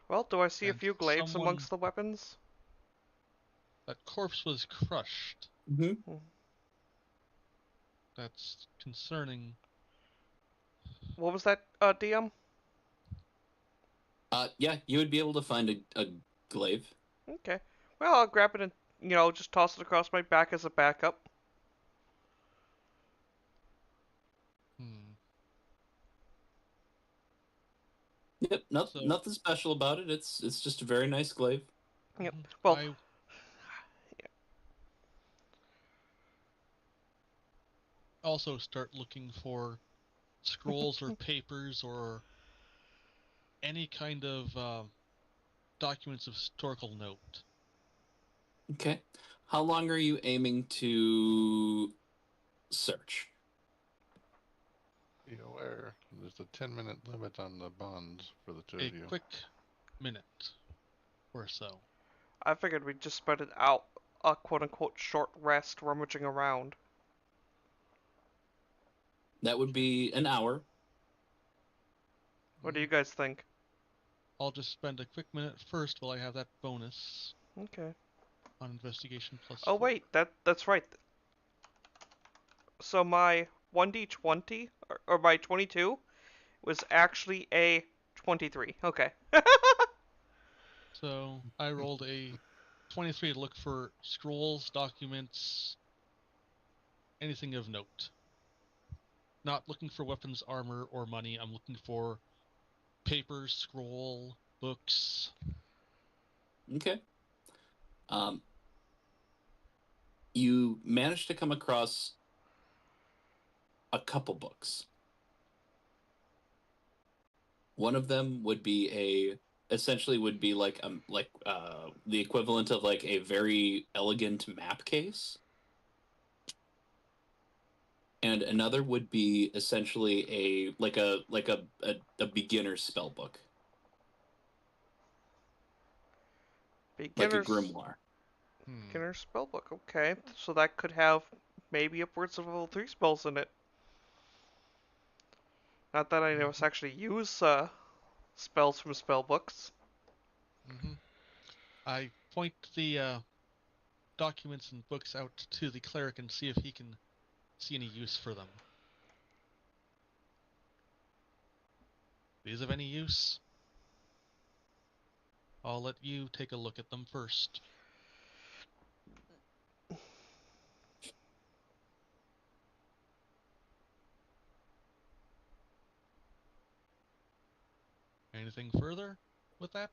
Well, do I see a And few glaives amongst the weapons? That corpse was crushed. Mm-hmm. That's concerning. What was that, DM? Yeah, you would be able to find a glaive. Okay. Well, I'll grab it and, just toss it across my back as a backup. Yep, nothing special about it. It's just a very nice glaive. Yep. Well, Yeah. Also start looking for scrolls or papers or any kind of documents of historical note. Okay. How long are you to search? Be aware, there's a 10-minute limit on the bonds for the two of you. A quick minute or so. I figured we'd just spread it out a quote-unquote short rest rummaging around. That would be an hour. What do you guys think? I'll just spend a quick minute first while I have that bonus Okay. on investigation plus. Oh 4. wait, that's right. So my 1d20 or my 22 was actually a 23. Okay. So I rolled a 23 to look for scrolls, documents, anything of note. Not looking for weapons, armor, or money. I'm looking for paper, scroll, books. Okay. You managed to come across a couple books. One of them would be essentially like the equivalent of like a very elegant map case. And another would be essentially a beginner spell book. Beginner's, like a grimoire. Beginner spellbook. Okay, so that could have maybe upwards of level 3 spells in it. Not that I actually use spells from spellbooks. I point the documents and books out to the cleric and see if he can see any use for them. These of any use? I'll let you take a look at them first. Anything further with that?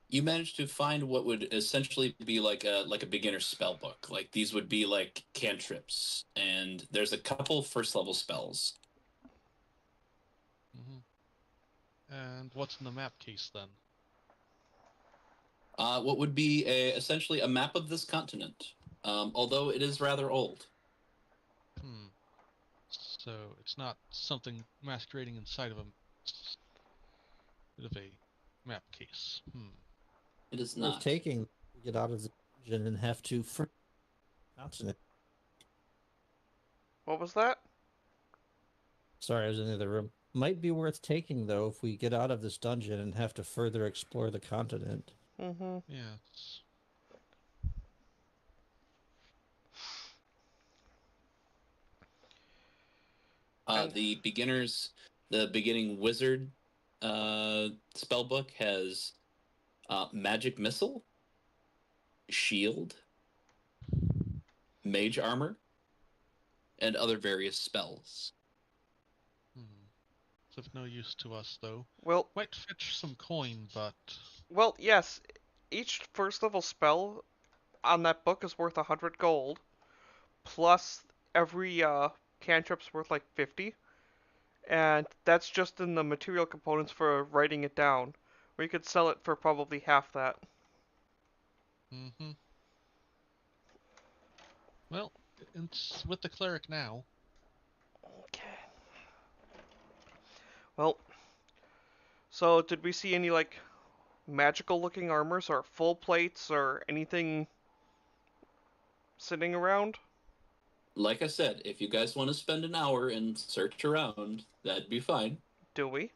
You managed to find what would essentially be like a beginner spell book. Like these would be like cantrips, and there's a couple first level spells. And what's in the map case then? What would be essentially a map of this continent, although it is rather old. So it's not something masquerading inside of a bit of a map case. It is Worth not. taking to get out of the dungeon and have to continent. What was that? Sorry, I was in the other room. Might be worth taking though if we get out of this dungeon and have to further explore the continent. Mm-hmm. Yes. The beginning wizard spell book has magic missile, shield, mage armor, and other various spells. It's of no use to us though. Well, Might fetch some coin, but yes. Each first level spell on that book is worth 100 gold. Plus, every cantrip's worth like 50. And that's just in the material components for writing it down. We could sell it for probably half that. Well, it's with the cleric now. Okay. Well, so did we see any like magical looking armors or full plates or anything sitting around? Like I said, if you guys want to spend an hour and search around, that'd be fine. Do we?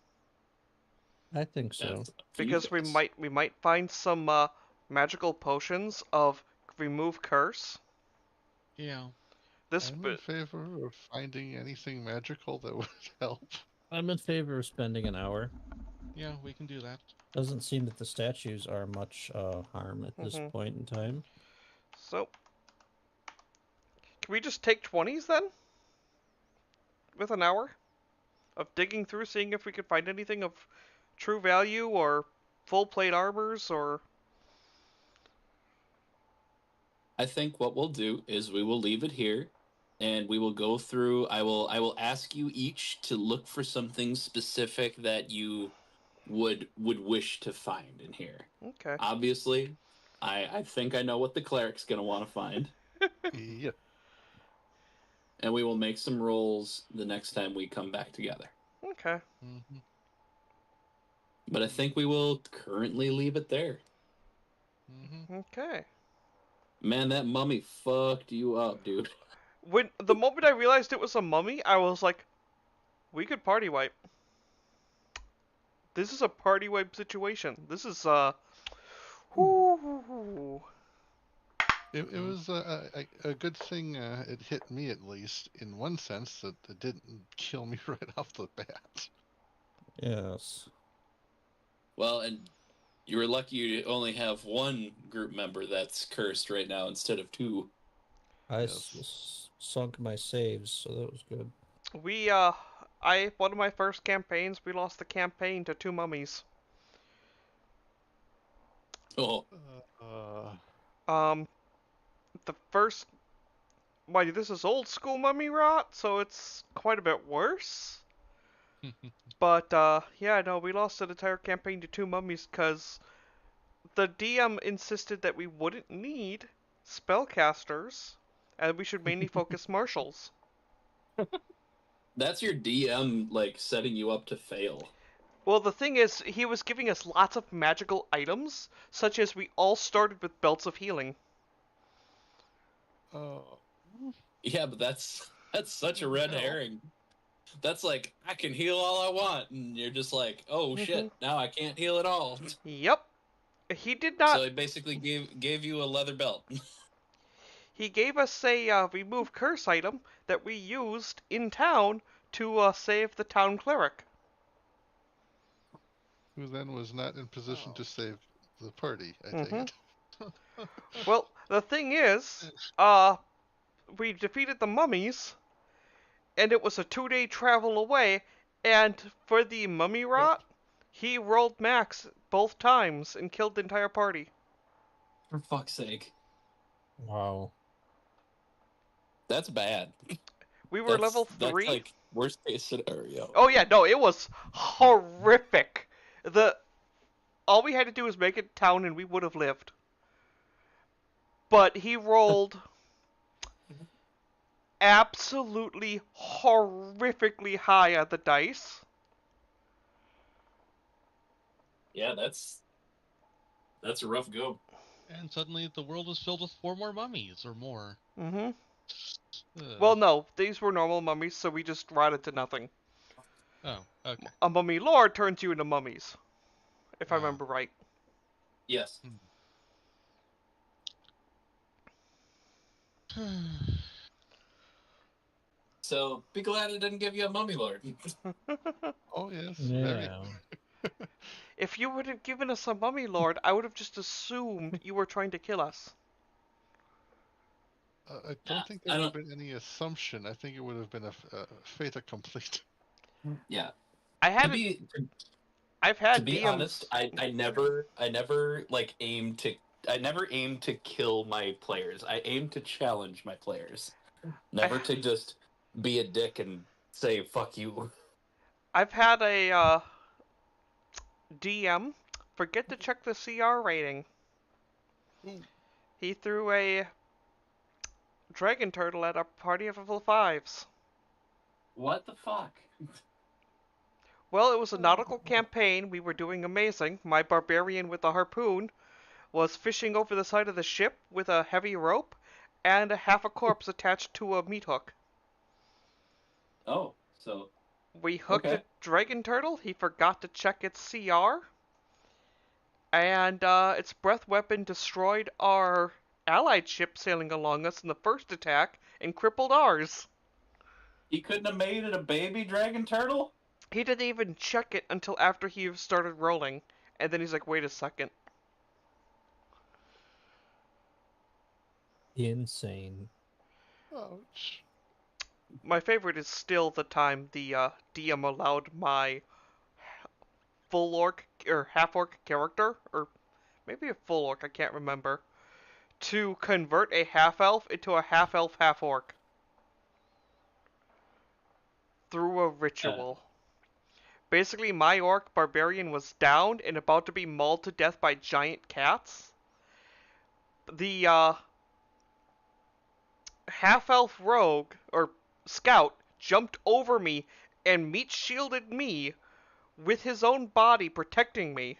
I think so. That's up to you Because we guys. might find some magical potions of remove curse. Yeah. This I'm in favor of finding anything magical that would help. I'm in favor of spending an hour. Yeah, we can do that. Doesn't seem that the statues are much harm at this Mhm. point in time. So can we just take 20s then? With an hour of digging through, seeing if we could find anything of true value or full plate armors or I think what we'll do is we will leave it here, and we will go through. I will ask you each to look for something specific that you would wish to find in here. okay. Obviously, I think I know what the cleric's gonna want to find, Yeah. and we will make some rolls the next time we come back together. Okay. But I think we will currently leave it there. Okay. Man, that mummy fucked you up, dude. When the moment I realized it was a mummy, I was like, we could party wipe. This is a party wipe situation. This is whoo. It was a good thing it hit me, at least, in one sense, that it didn't kill me right off the bat. Yes. Well, and you were lucky you only have one group member that's cursed right now instead of two. I Yes. sunk my saves, so that was good. One of my first campaigns, we lost the campaign to 2 mummies. Oh, The first, mind you, this is old school mummy rot, so it's quite a bit worse. But, yeah, no, we lost an entire campaign to 2 mummies because the DM insisted that we wouldn't need spellcasters, and we should mainly focus marshals. that's your DM, like, setting you up to fail. Well, the thing is, he was giving us lots of magical items, such as we all started with belts of healing. Yeah, but that's such a red No. herring. That's like, I can heal all I want, and you're just like, oh shit, now I can't heal at all. Yep. He did not. So he basically gave you a leather belt. He gave us a remove curse item that we used in town to save the town cleric. Who then was not in position to save the party, I take Mhm. it. Well, the thing is, we defeated the mummies, and it was a 2-day travel away, and for the mummy rot, he rolled max both times and killed the entire party. For fuck's sake. Wow. That's bad. We were level That's 3. like worst case scenario. Oh yeah, no, it was horrific. All we had to do was make it town and we would have lived. But he rolled absolutely horrifically high on the dice. Yeah, that's a rough go. And suddenly the world was filled with 4 more mummies or more. Mm-hmm. Ugh. Well, no, these were normal mummies, so we just rotted to nothing. Oh, okay. A mummy lord turns you into mummies, if I Wow. remember right. Yes. So be glad it didn't give you a mummy lord. Oh yes, very. Yeah. If you would have given us a mummy lord, I would have just assumed you were trying to kill us. I don't think there would have been any assumption. I think it would have been a fait accompli. Yeah. I've had To be DMs. honest, I never like aim to kill my players. I aim to challenge my players. Never to just be a dick and say fuck you. I've had a DM forget to check the CR rating. Ooh. He threw a dragon turtle at a party of level 5s. What the fuck? Well, it was a nautical campaign. We were doing amazing. My barbarian with a harpoon was fishing over the side of the ship with a heavy rope and half a corpse attached to a meat hook. Oh, so We hooked Okay. a dragon turtle. He forgot to check its CR. And its breath weapon destroyed our allied ship sailing along us in the first attack and crippled ours. he couldn't have made it a baby dragon turtle? He didn't even check it until after he started rolling. And then he's like, wait a second. Insane. Ouch. My favorite is still the time the DM allowed my full orc or half orc character, or maybe a full orc, I can't remember, to convert a half elf into a half elf half orc through a ritual. Basically, my orc barbarian was downed and about to be mauled to death by giant cats. The half elf rogue or scout jumped over me and meat shielded me with his own body protecting me.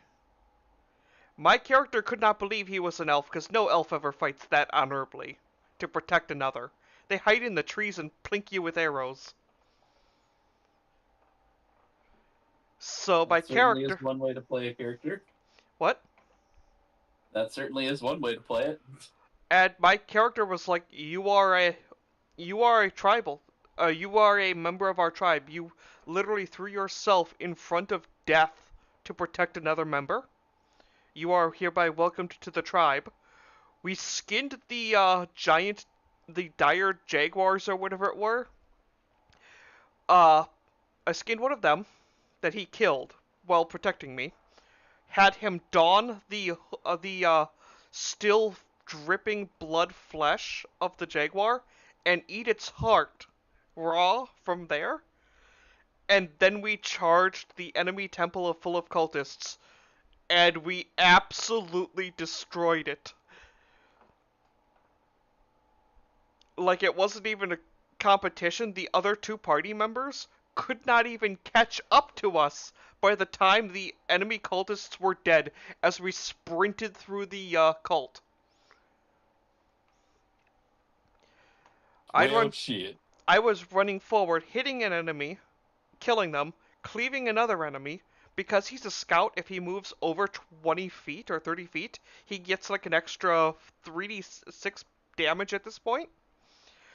My character could not believe he was an elf because no elf ever fights that honorably to protect another. They hide in the trees and plink you with arrows. So my That certainly character... is one way to play a character. What? That certainly is one way to play it. And my character was like, you are a tribal. You are a member of our tribe. You literally threw yourself in front of death to protect another member. You are hereby welcomed to the tribe. We skinned the the dire jaguars or whatever it were. I skinned one of them that he killed while protecting me. Had him don the still dripping blood flesh of the jaguar and eat its heart raw from there. And then we charged the enemy temple full of cultists, and we absolutely destroyed it. Like, it wasn't even a competition. The other 2 party members could not even catch up to us by the time the enemy cultists were dead as we sprinted through the cult. Shit. I was running forward, hitting an enemy, killing them, cleaving another enemy, because he's a scout, if he moves over 20 feet or 30 feet, he gets like an extra 3d6 damage at this point.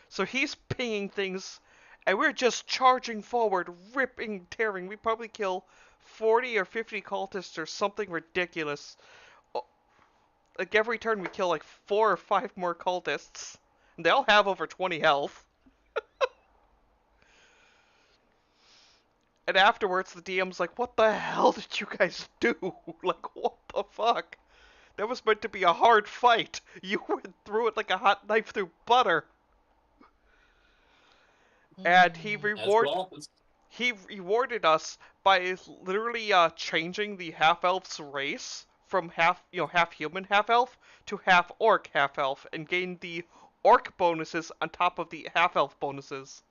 So he's pinging things, and we're just charging forward, ripping, tearing. We probably kill 40 or 50 cultists or something ridiculous. Like every turn we kill like 4 or 5 more cultists. And they all have over 20 health. And afterwards the DM's like, what the hell did you guys do? Like, what the fuck? That was meant to be a hard fight. You went through it like a hot knife through butter. And he As rewarded us by literally changing the half elf's race from half human, half elf to half orc, half elf, and gained the orc bonuses on top of the half elf bonuses.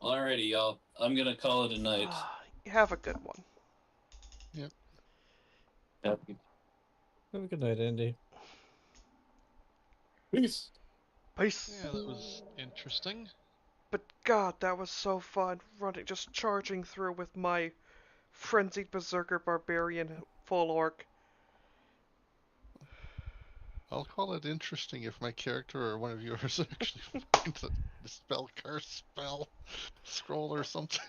Alrighty, y'all. I'm gonna call it a night. Have a good one. Have a good night, Andy. Peace. Peace. Yeah, that was interesting. But God, that was so fun, just charging through with my frenzied berserker barbarian full orc. I'll call it interesting if my character or one of yours actually finds a spell curse spell scroll or something.